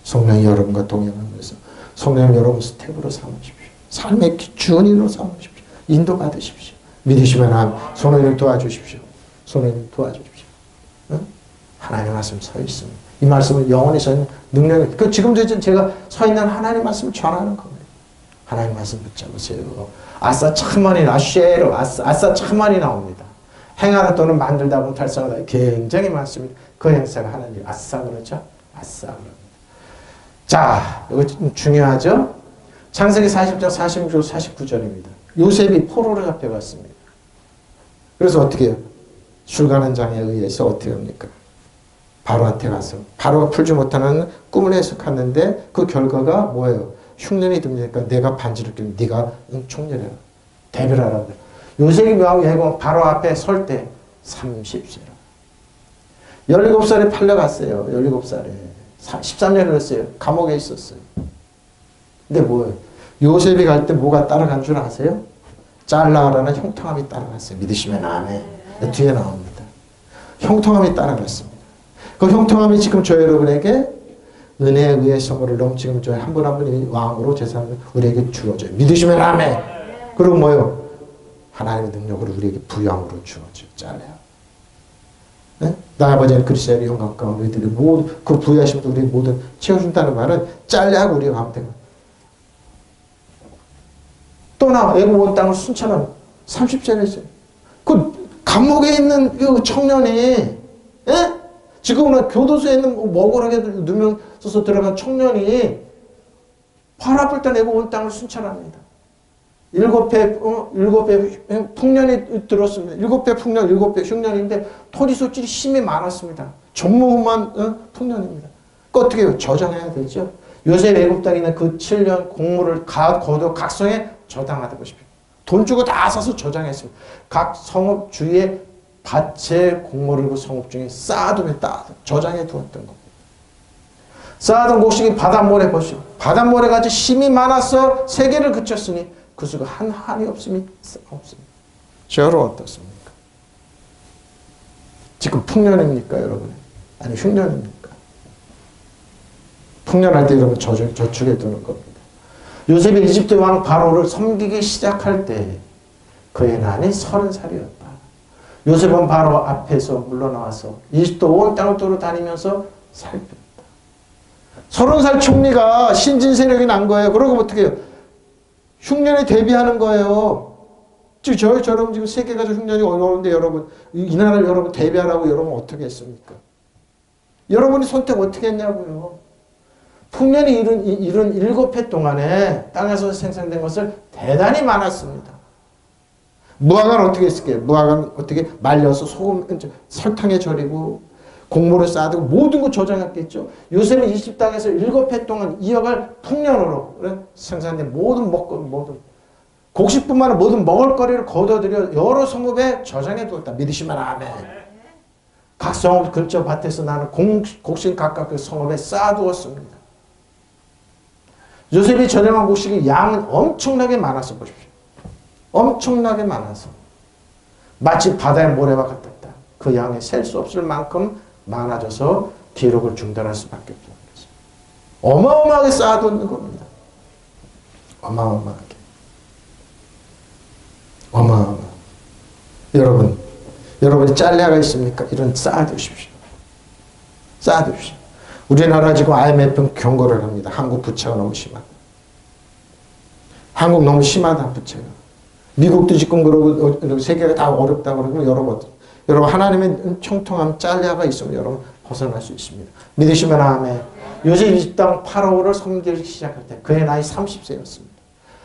성령이 여러분과 동행하면서 성령 여러분 스텝으로 삼으십시오. 삶의 주인으로 삼으십시오. 인도받으십시오. 믿으시면 아멘. 손을 도와주십시오. 손을 도와주십시오. 응? 하나님 말씀 서 있습니다. 이 말씀은 영원히 서 있는 능력이 지금도 제가 서 있는 하나님 말씀을 전하는 겁니다. 하나님 말씀 붙잡으세요. 아싸 참 많이 아싸 참 많이 나옵니다. 행하다 또는 만들다 보면 달성하다 굉장히 많습니다. 그 행사가 하나님 아싸 그러죠? 아싸 그럽니다. 자, 이거 좀 중요하죠? 창세기 40장 46절 49절입니다. 요셉이 포로로 잡혀갔습니다. 그래서 어떻게 해요? 술가는 장에 의해서 어떻게 합니까? 바로한테 가서 바로가 풀지 못하는 꿈을 해석하는데 그 결과가 뭐예요? 흉년이 듭니까? 내가 반지를 끼면 네가 총렬해라. 대별하라. 요셉이 바로 앞에 설 때 30세라. 17살에 팔려갔어요. 17살에. 13년을 했어요. 감옥에 있었어요. 근데 뭐예요? 요셉이 갈 때 뭐가 따라간 줄 아세요? 잘라라는 형통함이 따라갔어요. 믿으시면 아멘. 뒤에 나옵니다. 형통함이 따라갔습니다. 그 형통함이 지금 저 여러분에게 은혜에 의해 선물을 넘치게 줘야 한 분 한 분이 왕으로 제사장을 우리에게 주어져요. 믿으시면 아멘. 그리고 뭐요? 하나님의 능력으로 우리에게 부양으로 주어져요. 잘라요. 네? 나의 아버지는 그리스도의 영광 가운데 우리들이 모두 그 부여하심도 우리 모든 채워준다는 말은 잘라하고 우리가 가면 되는 거예요. 또 나 애굽 온 땅을 순천한 30세를 했어요. 그 감옥에 있는 그 청년이 예? 지금은 교도소에 있는 먹으라게 누명 써서 들어간 청년이 팔 아플 때 애굽 온 땅을 순천합니다. 7배 풍년이 들었습니다. 7배 풍년, 7배 흉년인데 토지 소질이 심히 많았습니다. 전무후무한 풍년입니다. 그 어떻게 해요? 저장해야 되죠. 요셉 애굽 땅에 있는 그 7년 곡물을 거둬 각성에 저장하다 보십시오. 돈 주고 다 사서 저장했습니다. 각 성읍 주위에 밭에 곡물을 그 성읍 중에 쌓아두면 저장해 두었던 겁니다. 쌓아둔 곡식이 바닷모래 보시오. 바닷모래같이 힘이 많아서 세계를 그쳤으니 그 수가 한 한이 없습니다. 저로 어떻습니까? 지금 풍년입니까, 여러분? 아니, 흉년입니까? 풍년할 때 여러분 저축해 두는 겁니다. 요셉이 이집트 왕 바로를 섬기기 시작할 때 그의 나이는 30살이었다. 요셉은 바로 앞에서 물러나와서 이집트 온 땅을 돌아다니면서 살폈다. 30살 총리가 신진 세력이 난 거예요. 그러고 어떻게 해요? 흉년에 대비하는 거예요. 지금 저처럼 지금 세계가 흉년이 어려운데 여러분 이 나라를 여러분 대비하라고 여러분 어떻게 했습니까? 여러분이 선택 어떻게 했냐고요. 풍년이 이른 7해 동안에 땅에서 생산된 것을 대단히 많았습니다. 무화과는 어떻게 했을까요? 무화과는 어떻게 말려서 소금, 설탕에 절이고 곡물을 쌓아두고 모든 거 저장했겠죠. 요셉은 이집트 땅에서 7해 동안 이어갈 풍년으로 생산된 모든 곡식뿐만 아니라 모든 먹을거리를 거둬들여 여러 성읍에 저장해 두었다. 믿으시면 아멘. 각 성읍 근처 밭에서 나는 곡식 각각 그 성읍에 쌓아두었습니다. 요셉이 저장한 곡식이 양은 엄청나게 많아서 보십시오. 엄청나게 많아서 마치 바다의 모래와 같았다. 그 양이 셀 수 없을 만큼 많아져서 기록을 중단할 수밖에 없었습니다. 어마어마하게 쌓아두는 겁니다. 어마어마하게. 여러분이 잘려가 있습니까? 이런 쌓아두십시오. 쌓아두십시오. 우리나라 지금 IMF는 경고를 합니다. 한국 부채가 너무 심하다. 한국 너무 심하다, 부채가. 미국도 지금 그러고 세계가 다 어렵다고 그러면 여러분 하나님의 형통함 잘려가 있으면 여러분 벗어날 수 있습니다. 믿으시면 아멘. 요셉 이집트 땅 파라오를 섬기기 시작할 때 그의 나이 30세였습니다.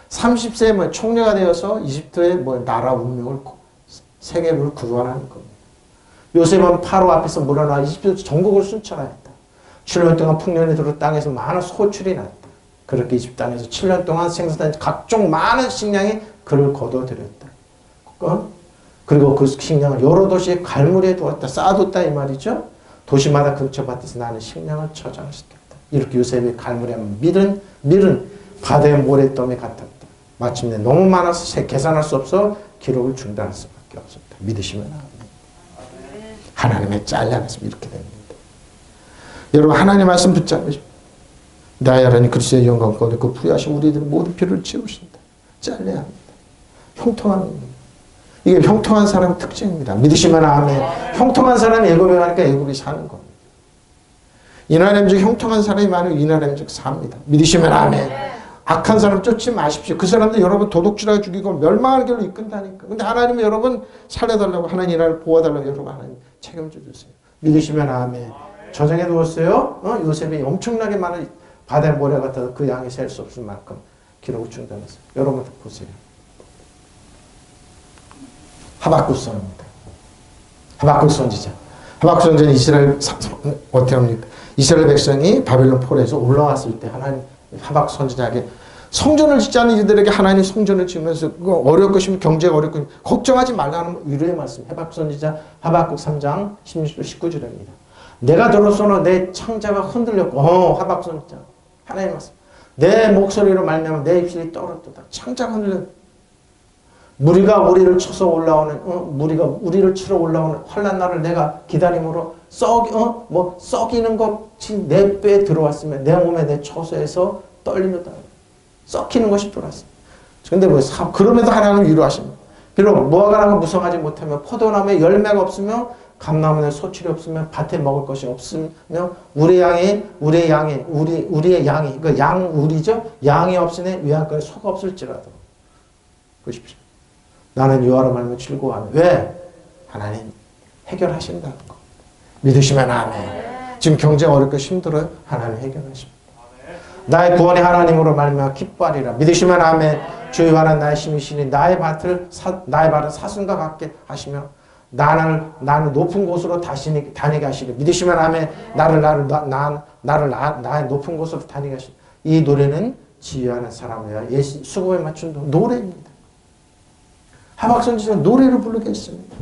30세에 총리가 되어서 이집트의 나라 운명을 세계를 구원하는 겁니다. 요셉은 파라오 앞에서 물러나 이집트 전국을 순찰하였다. 7년 동안 풍년이 들어 땅에서 많은 소출이 났다. 그렇게 이집트 땅에서 7년 동안 생산된 각종 많은 식량이 그를 거둬들였다. 그리고 그 식량을 여러 도시에 갈무리에 두었다. 쌓아뒀다 이 말이죠. 도시마다 근처 밭에서 나는 식량을 저장시켰다. 이렇게 요셉의 갈무리하면 밀은 바다의 모래더미 같았다. 마침내 너무 많아서 계산할 수 없어 기록을 중단할 수밖에 없었다. 믿으시면 아멘. 하나님의 잘라내서 이렇게 됩니다. 여러분 하나님 말씀 붙잡으십시오. 나의 하나님 그리스도의 영광 가운데 그 부여하신 우리들의 모든 필요를 채우신다. 잘라야 합니다. 형통함입니다. 이게 형통한 사람의 특징입니다. 믿으시면 아멘. 형통한 사람이 애굽에 가니까 애굽이 사는 겁니다. 이 나라의 즉 형통한 사람이 많으면 이 나라의 즉 삽니다. 믿으시면 아멘. 악한 사람 쫓지 마십시오. 그 사람들 여러분 도둑질하고 죽이고 멸망하는 길로 이끈다니까. 근데 하나님은 여러분 살려달라고 하나님 이 나라를 보호하달라고 여러분 하나님 책임져 주세요. 믿으시면 아멘. 저장해 두었어요. 요셉이 엄청나게 많은 바다의 모래 같아서 그 양이 셀 수 없을 만큼 기록을 중단했어요. 여러분 보세요. 하박국 선입니다. 하박국 선지자. 하박국 선지자는 이스라엘 어떻게 합니까? 이스라엘 백성이 바벨론 포로에서 올라왔을 때 하나님 하박국 선지자에게 성전을 짓지 않는 이들에게 하나님 성전을 지으면서 어려울 것이면 경제가 어려울 것이면 걱정하지 말라는 위로의 말씀. 하박국 선지자 하박국 3장 16절 19절입니다. 내가 들었으나 내 창자가 흔들렸고 하박국 선지자 하나님 말씀. 내 목소리로 말미암아 내 입술이 떨었도다. 창자가 흔들렸다. 무리가 우리를 쳐서 올라오는 무리가 우리를 치러 올라오는 환난 날을 내가 기다림으로 썩이는 것이 내 뼈에 들어왔으면 내 몸에 내 처소에서 떨리노다. 썩히는 것이 들어왔습니다. 근데 그럼에도 하나님은 위로하십니다. 비록 무화과 나무가 무성하지 못하며 포도나무에 열매가 없으며 감나무에 소출이 없으며 밭에 먹을 것이 없으며 우리의 양이 그 우리죠. 양이 없으니 외양간에 소가 없을지라도. 보십시오. 나는 여호와로 말미암아 즐거워하며. 왜? 하나님 해결하신다는 거. 믿으시면 아멘. 지금 경제가 어렵고 힘들어요? 하나님 해결하십니다. 나의 구원이 하나님으로 말미암아 기뻐하리라. 믿으시면 아멘. 주의 하나님 나의 힘이시니 나의 밭을 사슴과 같게 하시며 나는 높은 곳으로 다니게 하시리. 믿으시면 아멘. 나의 높은 곳으로 다니게 하시리. 이 노래는 지휘하는 사람이야. 수고에 맞춘 노래입니다. 하박 선지자는 노래를 부르게 했습니다.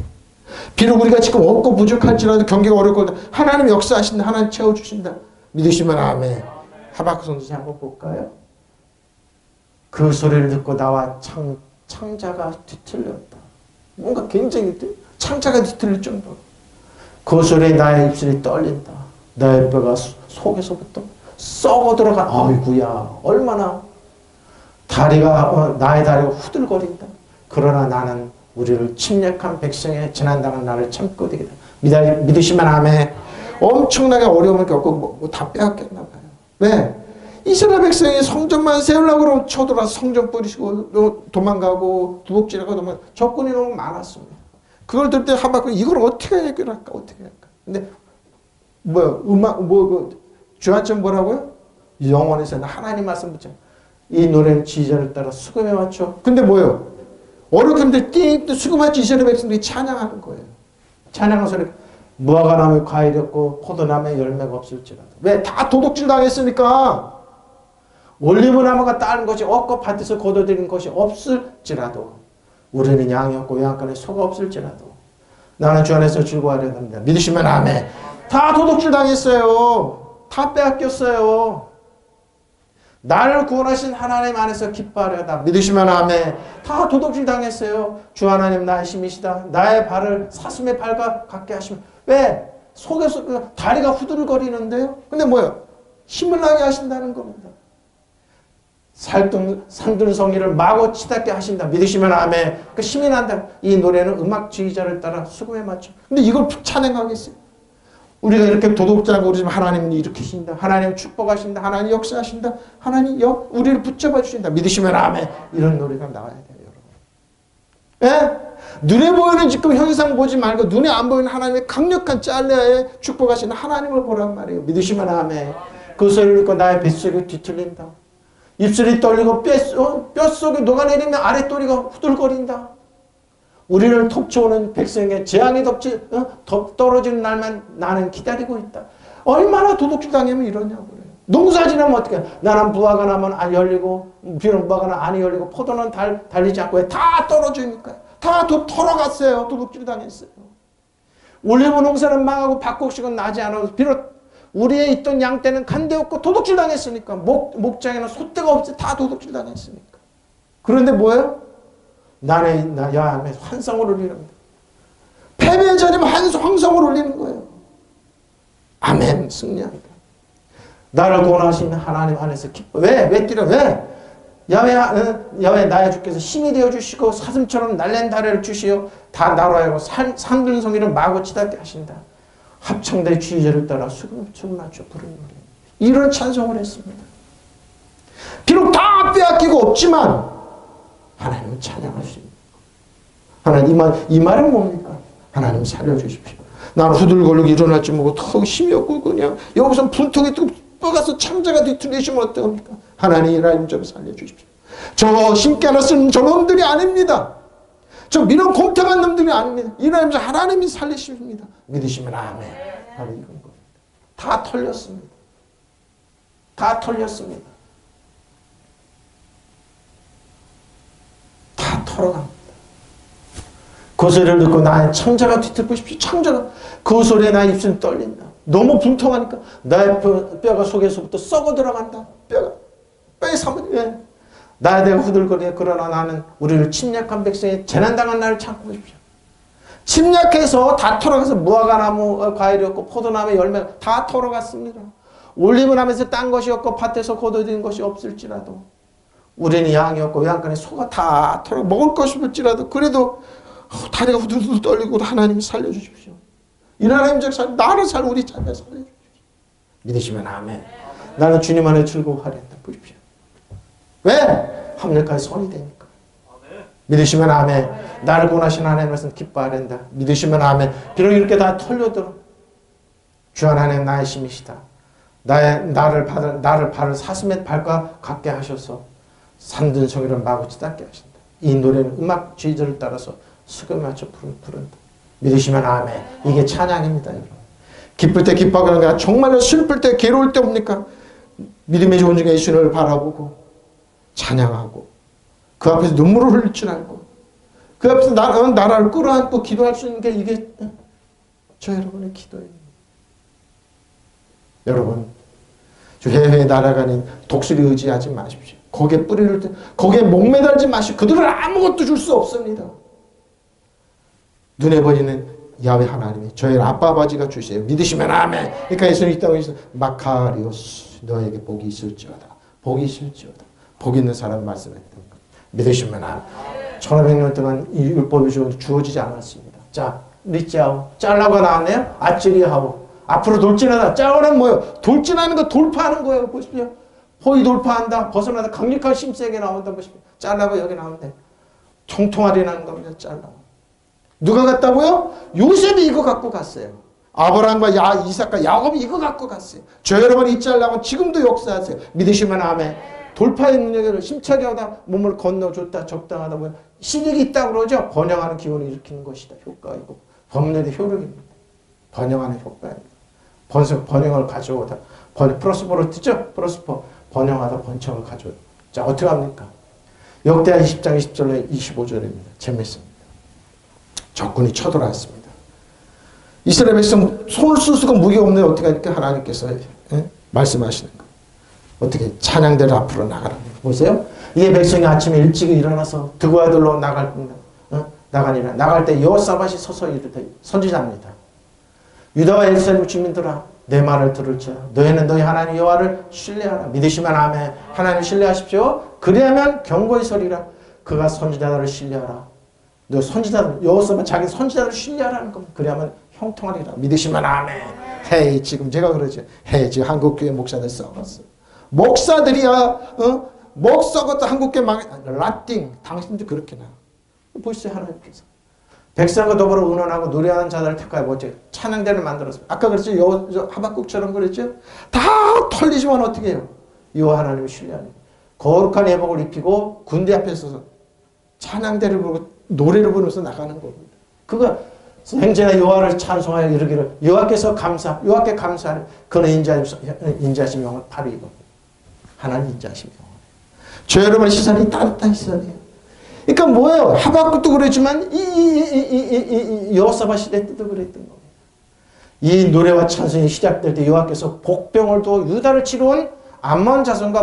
비록 우리가 지금 없고 부족할지라도 경기가 어렵고 하나님 역사하신다. 하나님 채워주신다. 믿으시면 아멘. 하박 선지자 한번 볼까요? 그 소리를 듣고 나와 창자가 뒤틀렸다. 뭔가 굉장히 창자가 뒤틀릴 정도로. 그 소리에 나의 입술이 떨린다. 나의 뼈가 속에서부터 썩어 들어간 어이구야. 얼마나 나의 다리가 후들거린다. 그러나 나는 우리를 침략한 백성의 지난당한 나를 참고 되겠다. 믿으시면 아멘. 엄청나게 어려움을 겪고 다 빼앗겼나 봐요. 왜? 이스라엘 백성이 성전만 세우려고 그러면 쳐들어와서 성전 뿌리시고 도망가고 두둑질하고 도망가고 적군이 너무 많았습니다. 그걸 들을 때 하박국 이걸 어떻게 해결할까? 어떻게 할까? 근데 주안점 뭐라고요? 영원에서 하나님 말씀 붙여. 이 노래는 지휘자를 따라 수금에 맞춰. 근데 뭐예요? 어렵게 띵 수금맞춰 이스라엘 백성들이 찬양하는 거예요. 찬양하는 소리. 무화과 나무에 과일이 없고 포도나무에 열매가 없을지라도. 왜? 다 도둑질 당했으니까. 올리브 나무가 따는 것이 없고 밭에서 거둬들인 것이 없을지라도 우리는 양이 없고 외양간에 소가 없을지라도 나는 주 안에서 즐거워하려 합니다. 믿으시면 아멘. 다 도둑질 당했어요. 다 빼앗겼어요. 나를 구원하신 하나님 안에서 기뻐하려다. 믿으시면 아멘. 다 도둑질 당했어요. 주 하나님 나의 힘이시다. 나의 발을 사슴의 발과 같게 하시면. 왜? 속에서 다리가 후들거리는데요. 근데 뭐예요? 힘을 나게 하신다는 겁니다. 산등성이를 마구 치닫게 하신다. 믿으시면 아멘. 그 힘이 난다. 이 노래는 음악 지휘자를 따라 수금에 맞춰. 근데 이걸 찬양하겠어요. 우리가 이렇게 도둑질하고 그러지만 하나님은 일으키신다. 하나님 축복하신다. 하나님 역사하신다. 하나님 우리를 붙잡아 주신다. 믿으시면 아멘. 이런 노래가 나와야 돼요, 여러분. 예? 눈에 보이는 지금 현상 보지 말고 눈에 안 보이는 하나님의 강력한 짤레아의 축복하시는 하나님을 보란 말이에요. 믿으시면 아멘. 그 소리를 듣고 나의 뱃속이 뒤틀린다. 입술이 떨리고 뼛속에 녹아내리면 아랫도리가 후들거린다. 우리를 덮쳐오는 백성에게 재앙이 떨어지는 날만 나는 기다리고 있다. 얼마나 도둑질 당하면 이러냐고 그래요. 농사 지나면 어떻게 해? 나는 무화과 나무는 안 열리고 비록 무화과는 안 열리고 포도는 달리지 않고 다 떨어지니까. 다 털어갔어요. 도둑질 당했어요. 올리브 농사는 망하고 밭곡식은 나지 않아도 비록 우리의 있던 양떼는 간데 없고 도둑질 당했으니까 목장에는 소떼가 없이 다 도둑질 당했으니까. 그런데 뭐예요? 나의 환상을 울리랍니다. 패배의 자리면 환상을 울리는 거예요. 아멘. 승리합니다. 나를 구원하시는 하나님 안에서 기뻐. 왜 뛰려? 왜? 야훼 나의 주께서 힘이 되어 주시고 사슴처럼 날랜 다리를 주시어 다 나라하고 산등성이를 마구 치닫게 하신다. 합창대 지휘자를 따라 수금 맞춰 부르는 노래. 이런 찬송을 했습니다. 비록 다 빼앗기고 없지만 하나님은 찬양하십니다. 하나님 이 말은 뭡니까? 하나님 살려주십시오. 나는 후들거리고 일어날지 모르고 턱 힘이 없고 그냥 여기서 분통이 뜨고 뼈가서 창자가 뒤틀리시면 어떡합니까? 하나님 좀 살려주십시오. 저 힘께 하나 쓰는 저놈들이 아닙니다. 저 미련 공탁한 놈들이 아닙니다. 하나님이 살리십니다. 믿으시면 아멘. 바로 이건 겁니다. 다 털렸습니다. 다 털렸습니다. 다 털어갑니다. 그 소리를 듣고 나의 창자가 뒤틀보십시오. 창자가 그 소리에 나의 입술이 떨린다. 너무 분통하니까 나의 뼈가 속에서부터 썩어 들어간다. 뼈에 사무리 나에 대해 후들거리네. 그러나 나는 우리를 침략한 백성이 재난당한 날을 참고 보십시오. 침략해서 다 털어가서 무화과나무 과일이었고 포도나무 열매 다 털어갔습니다. 올리브나무에서 딴 것이 없고 밭에서 거둬들인 것이 없을지라도 우리는 양이었고 양간에 소가 다 털어 먹을 것이 없을지라도 그래도 다리가 후들후들 떨리고 하나님이 살려주십시오. 이 하나님 적 나를 우리 자녀 살려주십시오. 믿으시면 아멘. 나는 주님 안에 즐거워하리다. 보십시오. 왜? 합력하여 손이 되니까. 믿으시면 아멘. 나를 구원하신 하나님 말씀 기뻐해야 된다. 믿으시면 아멘. 비록 이렇게 다 털려들어 주 하나님 나의 힘이시다. 나를 발을 사슴의 발과 같게 하셔서 산든 성이를 마구 치닫게 하신다. 이 노래는 음악 주의절을 따라서 수금에 맞춰 부른다. 믿으시면 아멘. 이게 찬양입니다. 여러분. 기쁠 때 기뻐하는 게 아니라 정말로 슬플 때 괴로울 때 옵니까? 믿음의 좋은 중에 예수님을 바라보고 찬양하고 그 앞에서 눈물을 흘릴 줄 알고 그 앞에서 나라를 끌어안고 기도할 수 있는 게 이게 저 여러분의 기도입니다. 여러분 저 해외에 날아가는 독수리 의지하지 마십시오. 거기에 뿌리를 거기에 목매달지 마시고 그들은 아무것도 줄 수 없습니다. 눈에 보이는 야훼 하나님이 저희 아빠 아버지가 주세요. 믿으시면 아멘. 그러니까 예수님이 이 땅에 마카리오스 너에게 복이 있을지어다. 복이 있을지어다. 복 있는 사람 말씀했던 것. 믿으시면 아멘. 1500년 동안 이 율법이 주어지지 않았습니다. 자, 리짜오 짤라가 나왔네요. 아찌리하고 앞으로 돌진하다. 짜오는 뭐예요? 돌진하는 거 돌파하는 거예요. 보십시오. 포위 돌파한다. 벗어나다. 강력한 심세게 나온다. 보십시오. 짤라가 여기 나오는데 통통하리라는 겁니다. 짤라. 누가 갔다고요? 요셉이 이거 갖고 갔어요. 아브라함과 이삭과 야곱이 이거 갖고 갔어요. 저 여러분 잊지 않으려고 지금도 역사하세요. 믿으시면 아멘. 돌파의 능력을 심차게 하다 몸을 건너줬다 적당하다 보면 신익이 있다고 그러죠. 번영하는 기운을 일으키는 것이다. 효과이고 법률의 효력입니다. 번영하는 효과입니다. 번영을 가져오다. 플러스포로 뜨죠? 플러스포. 번영하다 번창을 가져오다. 자, 어떻게 합니까? 역대하 20장 20절에 25절입니다. 재밌습니다. 적군이 쳐들어왔습니다. 이스라엘 백성 손을 쓸 수가 무기가 없는데 어떻게 하니까 하나님께서 말씀하시는 거예요. 어떻게 찬양대로 앞으로 나가라는 거예요. 보세요. 이 백성이 아침에 일찍 일어나서 드고 아들로 나가니라. 나갈 때 여호사밧이 서서 이르되 선지자입니다. 유다와 예루살렘 주민들아 내 말을 들을지어다. 너희는 너희 하나님 여호와를 신뢰하라. 믿으시면 아멘. 하나님 신뢰하십시오. 그리하면 경고히 서리라. 그가 선지자들을 신뢰하라. 너 선지자들 여호사밧 자기 선지자들을 신뢰하라는 겁니다. 그리하면 형통하리라. 믿으시면 아멘. 헤이 지금 제가 그러죠. 헤이 지금 한국교회 목사들 썩었어. 목사들이야 목 썩었다 한국교회 라띵 당신도 그렇게 나. 보시죠. 하나님께서 백성과 더불어 의논하고 노래하는 자들을 택하여 뭐지? 찬양대를 만들었습니다. 아까 그랬죠? 하박국처럼 그랬죠? 다 털리지만 어떻게 해요? 여호와 하나님을 신뢰하는 거룩한 예복을 입히고 군대 앞에 서서 찬양대를 부르고 노래를 부르면서 나가는 겁니다. 그거 행제나 여호와를 찬송하여 이르기를 여호와께 감사하는 그는 인자하심 영원 바로 이겁니다. 하나님 인자하심 영원. 저 여러분의 시선이 따뜻한 시선이에요. 그러니까 뭐예요? 하박국도 그랬지만 이 여호사밧 시대 때도 그랬던 겁니다. 이 노래와 찬송이 시작될 때 여호와께서 복병을 두어 유다를 치러온 암몬 자손과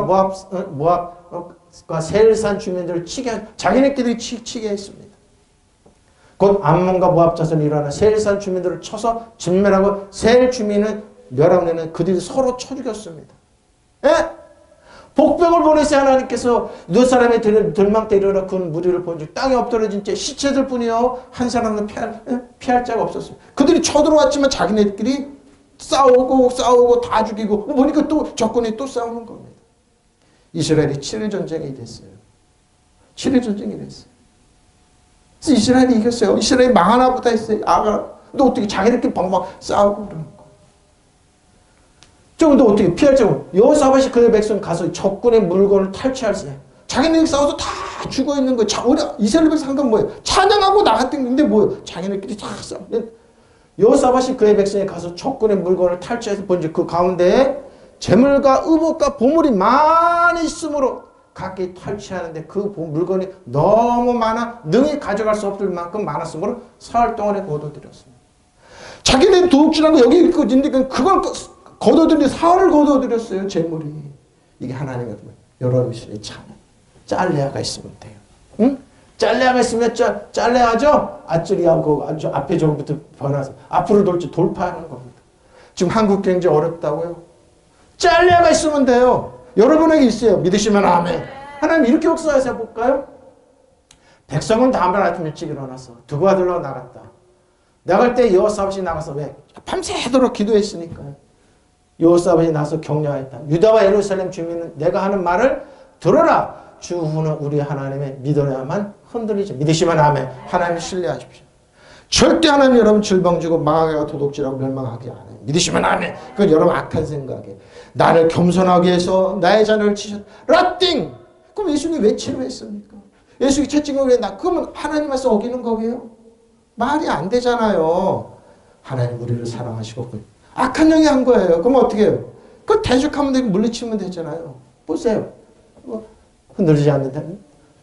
모압과 세일산 주민들을 자기네끼리 치게 했습니다. 곧 암몬과 모압 자손이 일어나 세일산 주민들을 쳐서 진멸하고 세일 주민은 멸하는 그들이 서로 쳐 죽였습니다. 예? 복병을 보내서 하나님께서 너 사람의 들망 때 일어나 그 무리를 본즉 땅에 엎드러진 채 시체들 뿐이요 한 사람은 피할 자가 없었습니다. 그들이 쳐들어왔지만 자기네들끼리 싸우고 다 죽이고 보니까 또 적군이 또 싸우는 겁니다. 이스라엘이 7일 전쟁이 됐어요. 7일 전쟁이 됐어요. 그래서 이스라엘이 이겼어요. 이스라엘이 망하나 보다 했어요. 근데 어떻게 자기들끼리 방방 싸우고 그러는 거예요. 좀 더 어떻게 피할 줄 여호사밧이 그의 백성 가서 적군의 물건을 탈취할세. 자기네들끼리 싸워서 다 죽어 있는 거예요. 우리 이스라엘 백성 한 건 뭐예요? 찬양하고 나갔던 건데 뭐예요? 자기네들끼리 다 싸워. 여호사밧이 그의 백성에 가서 적군의 물건을 탈취해서 본즉 그 가운데에 재물과 의복과 보물이 많이 있으므로 각기 탈취하는데 그 물건이 너무 많아 능히 가져갈 수 없을 만큼 많았으므로 사흘 동안에 거둬들였습니다. 자기네 도둑질한 거 여기 있고 있는데 그걸 사흘을 거둬들였어요. 재물이. 이게 하나님의 여러분의 찬양. 짤레아가 있으면 돼요. 응? 짤레아가 있으면 짤레아죠? 앞줄이하고 아주 앞에 저부터 변화서 앞으로 돌파하는 겁니다. 지금 한국 경제 어렵다고요? 짤레아가 있으면 돼요. 여러분에게 있어요. 믿으시면 아멘. 하나님 이렇게 역사하셔 볼까요? 백성은 다음날 아침 일찍 일어나서 두고 아들로 나갔다. 나갈 때 여호사밧이 나가서 왜? 밤새도록 기도했으니까요. 여호사밧이 나서 격려했다. 유다와 예루살렘 주민은 내가 하는 말을 들어라. 주후는 우리 하나님의 믿어야만 흔들리지. 믿으시면 아멘. 하나님을 신뢰하십시오. 절대 하나님 여러분 질병 주고 망하게가 도둑질하고 멸망하게 안 해요. 믿으시면 아멘. 그건 여러분 악한 생각에 나를 겸손하게 해서 나의 자녀를 치셨다. 라띵! 그럼 예수님이 왜 치료했습니까? 예수님이 채찍을 왜 그러면 하나님 말씀 어기는 거예요? 말이 안 되잖아요. 하나님 우리를 사랑하시고 악한 영이 한 거예요. 그럼 어떻게 해요? 그거 대적하면 되고 물리치면 되잖아요. 보세요. 흔들리지 않는다.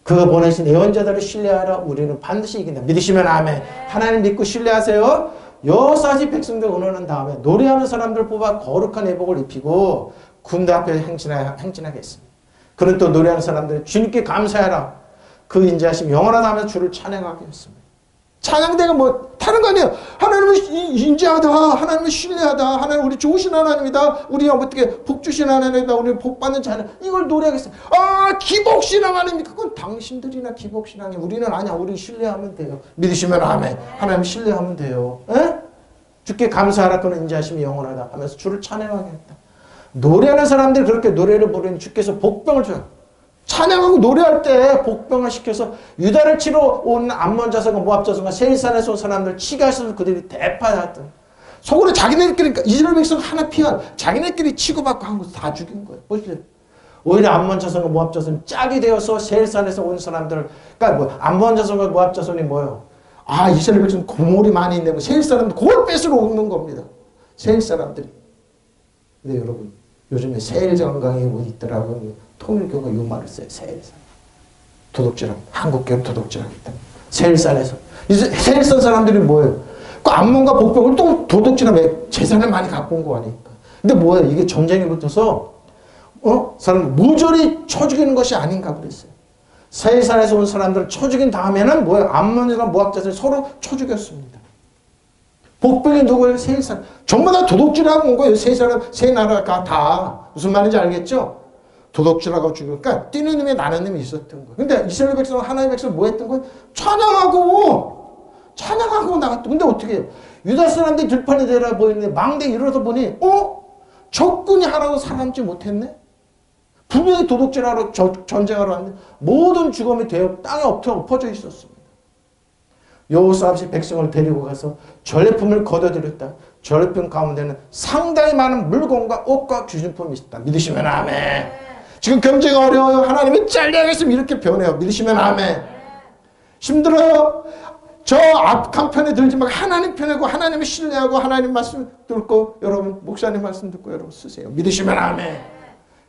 그가 보내신 예언자들을 신뢰하라. 우리는 반드시 이긴다. 믿으시면 아멘. 하나님 믿고 신뢰하세요. 여호사밧이 백성들 의논한 다음에 노래하는 사람들 뽑아 거룩한 예복을 입히고 군대 앞에 행진하게 했습니다. 그는 또 노래하는 사람들 주님께 감사해라. 그 인자하심 영원하다 하면서 주를 찬양하게 했습니다. 찬양대가 뭐 다른 거 아니에요. 하나님을 인자하다. 하나님을 신뢰하다. 하나님 우리 좋으신 하나님이다. 우리가 어떻게 복 주신 하나님이다. 우리 복 받는 자녀. 이걸 노래하겠어요. 아 기복신앙 아닙니까? 그건 당신들이나 기복신앙이 우리는 아니야. 우리 신뢰하면 돼요. 믿으시면 아멘. 하나님 신뢰하면 돼요. 에? 주께 감사하라. 그는 인자하심이 영원하다 하면서 주를 찬양하게 했다. 노래하는 사람들이 그렇게 노래를 부르니 주께서 복병을 줘요. 찬양하고 노래할 때 복병을 시켜서 유다를 치러 온 암몬 자손과 모압 자손과 세일산에서 온 사람들 치게 하셔서 그들이 대파했던 속으로 자기네들끼리 이스라엘 백성 하나 피한 자기네끼리 치고받고 한 곳 다 죽인 거예요. 보십시오. 오히려 암몬 자손과 모압 자손이 짝이 되어서 세일산에서 온 사람들을 그러니까 뭐 암몬 자손과 모압 자손이 뭐예요? 아 이스라엘 백성 고물이 많이 있는데 세일 사람들 그걸 뺏으러 오는 겁니다. 세일 사람들이. 근데 여러분 요즘에 세일 정강이 있더라고요. 통일교가 이 말을 써요. 세일산. 도둑질하고 한국교는 도둑질하겠다. 세일산에서. 세일산 사람들이 뭐예요? 그 암몬과 복병을 또 도둑질하면 재산을 많이 갖고 온 거 아닙니까? 근데 뭐예요? 이게 전쟁이 붙어서 사람 모조리 쳐 죽이는 것이 아닌가 그랬어요. 세일산에서 온 사람들을 쳐 죽인 다음에는 뭐예요? 암몬이나 모압 자손이 서로 쳐 죽였습니다. 복병이 누구예요? 세일산. 전부 다 도둑질하고 온 거예요. 세 나라가 다. 무슨 말인지 알겠죠? 도둑질하고 죽으니까 뛰는 놈이 나는 놈이 있었던 거예요. 근데 이스라엘 백성 하나님의 백성 뭐 했던 거예요? 찬양하고 나갔다. 근데 어떻게 해요? 유다 사람들이 들판이 되라 보이는데 망대 일어서 보니 적군이 하나도 살아남지 못했네? 분명히 도둑질하러 전쟁하러 왔는데 모든 죽음이 되어 땅에 엎어져 있었습니다. 여호사밧이 백성을 데리고 가서 전리품을 거둬들였다. 전리품 가운데는 상당히 많은 물건과 옷과 귀중품이 있었다. 믿으시면 아멘. 지금 경제가 어려워요. 하나님이 잘려야겠으면 이렇게 변해요. 믿으시면 아멘. 힘들어요. 저 악한 편에 들지 말고 하나님 편이고 하나님을 신뢰하고 하나님 말씀 듣고 여러분 목사님 말씀 듣고 여러분 쓰세요. 믿으시면 아멘.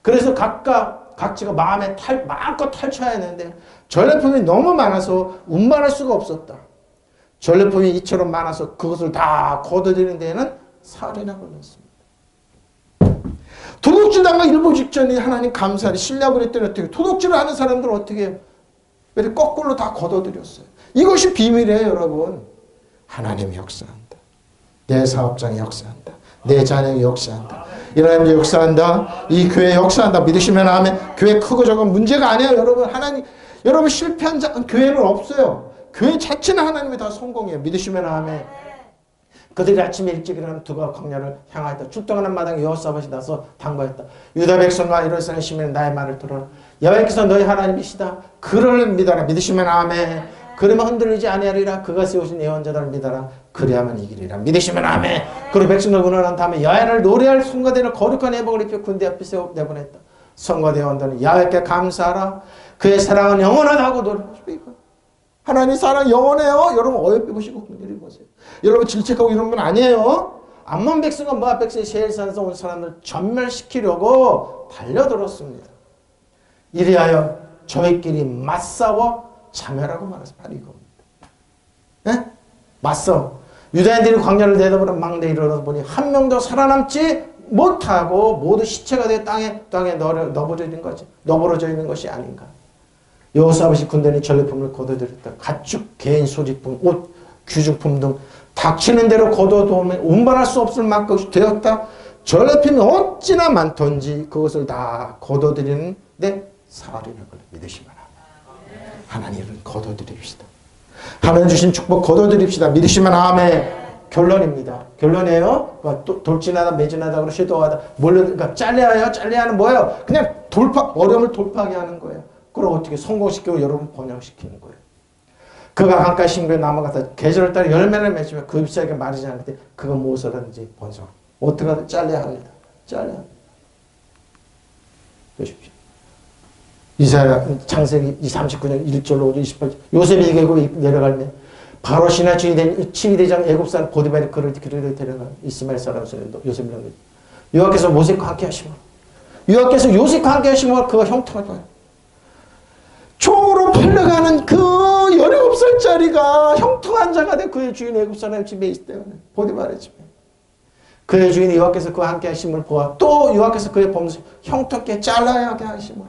그래서 각지가 마음껏 탈쳐야 했는데 전리품이 너무 많아서 운반할 수가 없었다. 전리품이 이처럼 많아서 그것을 다 거둬들이는 데에는 사흘이나 걸렸습니다. 도둑질 당한 일보 직전에 하나님 감사를 신뢰하고 그랬더니 어떻게 도둑질을 하는 사람들은 어떻게 해요? 왜 거꾸로 다 거둬들였어요. 이것이 비밀이에요 여러분. 하나님이 역사한다. 내 사업장이 역사한다. 내 자녀이 역사한다. 하나님이 역사한다. 이 교회 역사한다. 믿으시면 아멘. 교회 크고 작은 문제가 아니에요 여러분. 하나님 여러분 실패한 교회는 없어요. 교회 자체는 하나님이 다 성공이에요. 믿으시면 아멘. 그들이 아침에 일찍 일어나면 두가 광야를 향하였다. 출동하는 마당에 여호사밧이 나서 당부했다. 유다 백성과 예루살렘 시민은 나의 말을 들어라. 여호와께서 너희 하나님이시다. 그를 믿어라. 믿으시면 아멘. 그러면 흔들리지 아니하리라. 그가 세우신 예언자들을 믿어라. 그리하면 이기리라. 믿으시면 아멘. 그리고 백성을 운원한 다음에 야훼를 노래할 성가대를 거룩한 예복을 입혀 군대 앞에 세워 내보냈다. 성가대 원들은 야훼께 감사하라. 그의 사랑은 영원하다고 노래하시고 하나님 사랑 영원해요. 여러분 어여삐 보시고 궁리를 보세요. 여러분 질책하고 이런 건 아니에요. 암몬 백성과 모압 백성이 세일산에서 온 사람들 전멸시키려고 달려들었습니다. 이리하여 저희끼리 맞싸워 자멸하고 말아서 바로 이겁니다. 네? 맞서 유다인들이 광야를 내다보는 망대에 이르러 보니 한 명도 살아남지 못하고 모두 시체가 돼 땅에 너버려져 있는 것이 아닌가. 여호사밧이 군대는 전리품을 거둬들였다. 가축, 개인 소지품, 옷, 귀중품 등 닥치는 대로 거둬두면 운반할 수 없을 만큼 되었다. 전리품이 어찌나 많던지 그것을 다 거둬들이는데 사흘이나 걸려. 믿으시면 하나님은 거둬들입시다. 하나님 주신 축복 거둬들입시다. 믿으시면 아멘. 결론입니다. 결론이에요. 돌진하다, 매진하다, 그러고 시도하다, 그러니까 잘려야 잘려야는 뭐예요? 그냥 어려움을 돌파하게 하는 거예요. 그걸 어떻게 성공시키고 여러분 번영시키는 거예요. 그가 강가에 심겨 나무가 계절을 따라 열매를 맺으며 그 잎사귀가 마르지 않을 때 그가 무엇을 하든지 번성. 어떻게 하든 잘려야 합니다. 잘려야 합니다. 보십시오. 이사야 창세기 39년 1절로 28절 요셉이 이기고 내려가면 바로 신하 치위대장 애굽사람 보디발이 그를 데려가 이스마엘 사람 요셉을 넘겨 여호와께서 모세와 함께 하시므로 여호와께서 요셉과 함께 하시므로 그가 형통할 거예요. 총으로 팔려가는 그 17살짜리가 형통한 자가 돼 그의 주인 애굽 사람의 집에 있을 때는 보디발의 집에 그의 주인 여호와께서 그와 함께 하심을 보아 또 여호와께서 그의 범죄 형통케 잘라야 하게 하심으로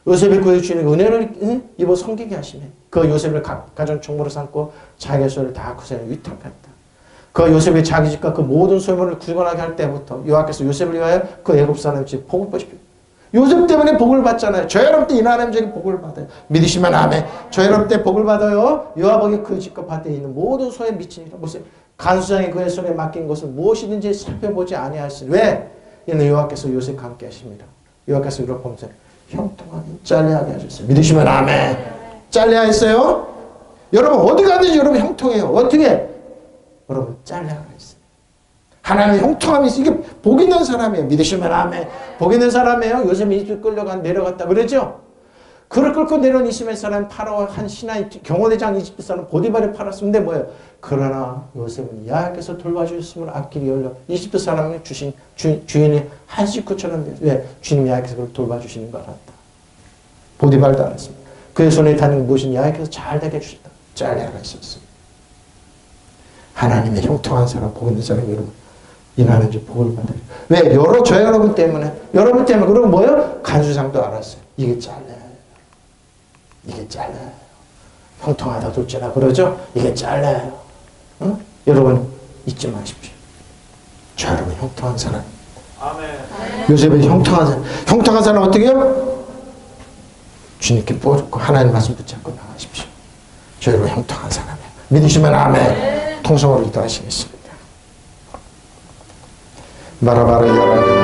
요셉이 그의 주인에게 은혜를 입어 섬기게 하시네. 그 요셉을 가전 총무로 삼고 자기의 소유를 다 구세에 위탁했다. 그 요셉이 자기 집과 그 모든 소유물을 구원하게 할 때부터 여호와께서 요셉을 위하여 그 애굽 사람의 집 복을 보십시오. 요셉 때문에 복을 받잖아요. 저 여러분 때 이 하나님에게 복을 받아요. 믿으시면 아멘. 저 여러분 때 복을 받아요. 여호와께 그 집과 밭에 있는 모든 소에 미치니라. 무슨 간수장이 그의 손에 맡긴 것을 무엇이든지 살펴보지 아니하시니 왜? 이는 여호와께서 요셉과 함께 하십니다. 여호와께서 이를 보면서 형통하게 잘려하게 하셨어요. 믿으시면 아멘. 잘려야 했어요. 여러분 어디 가든지 여러분 형통해요. 어떻게? 여러분 잘려야 했어요. 하나님의 형통함이 있어요. 이게 복 있는 사람이에요. 믿으시면 아멘. 복 있는 사람이에요. 요셉이 이집트 내려갔다 그러죠. 그를 끌고 내려온 이스마엘 사람 파라오 한 신하의 경호대장 이집트 사람 보디발이 팔았는데 뭐예요? 그러나 요셉은 야훼께서 돌봐주셨음을 앞길이 열려 이집트 사람이 주신 주인이 한 식구처럼 돼요. 왜? 주님 야훼께서 그를 돌봐주시는 걸 알았다. 보디발도 알았습니다. 그의 손에 닿는 무엇인 야훼께서 잘 되게 해주셨다. 잘려가 있었어요. 하나님의 형통한 사람, 복 있는 사람 여러분 이나는 지 복을 받아요. 왜? 저 여러분 때문에 그리고 뭐예요? 간수장도 알았어요. 이게 잘려요. 이게 잘려요. 형통하다 둘째라 그러죠? 이게 잘려요. 응? 여러분 잊지 마십시오. 저 여러분 형통한 사람. 아멘. 요셉의 형통한 사람 어떻게 해요? 주님께 뽀르고 하나님 말씀 붙잡고 나가십시오. 저 여러분 형통한 사람이에요. 믿으시면 아멘. 통성으로 기도하시겠습니다. 마라바라 야라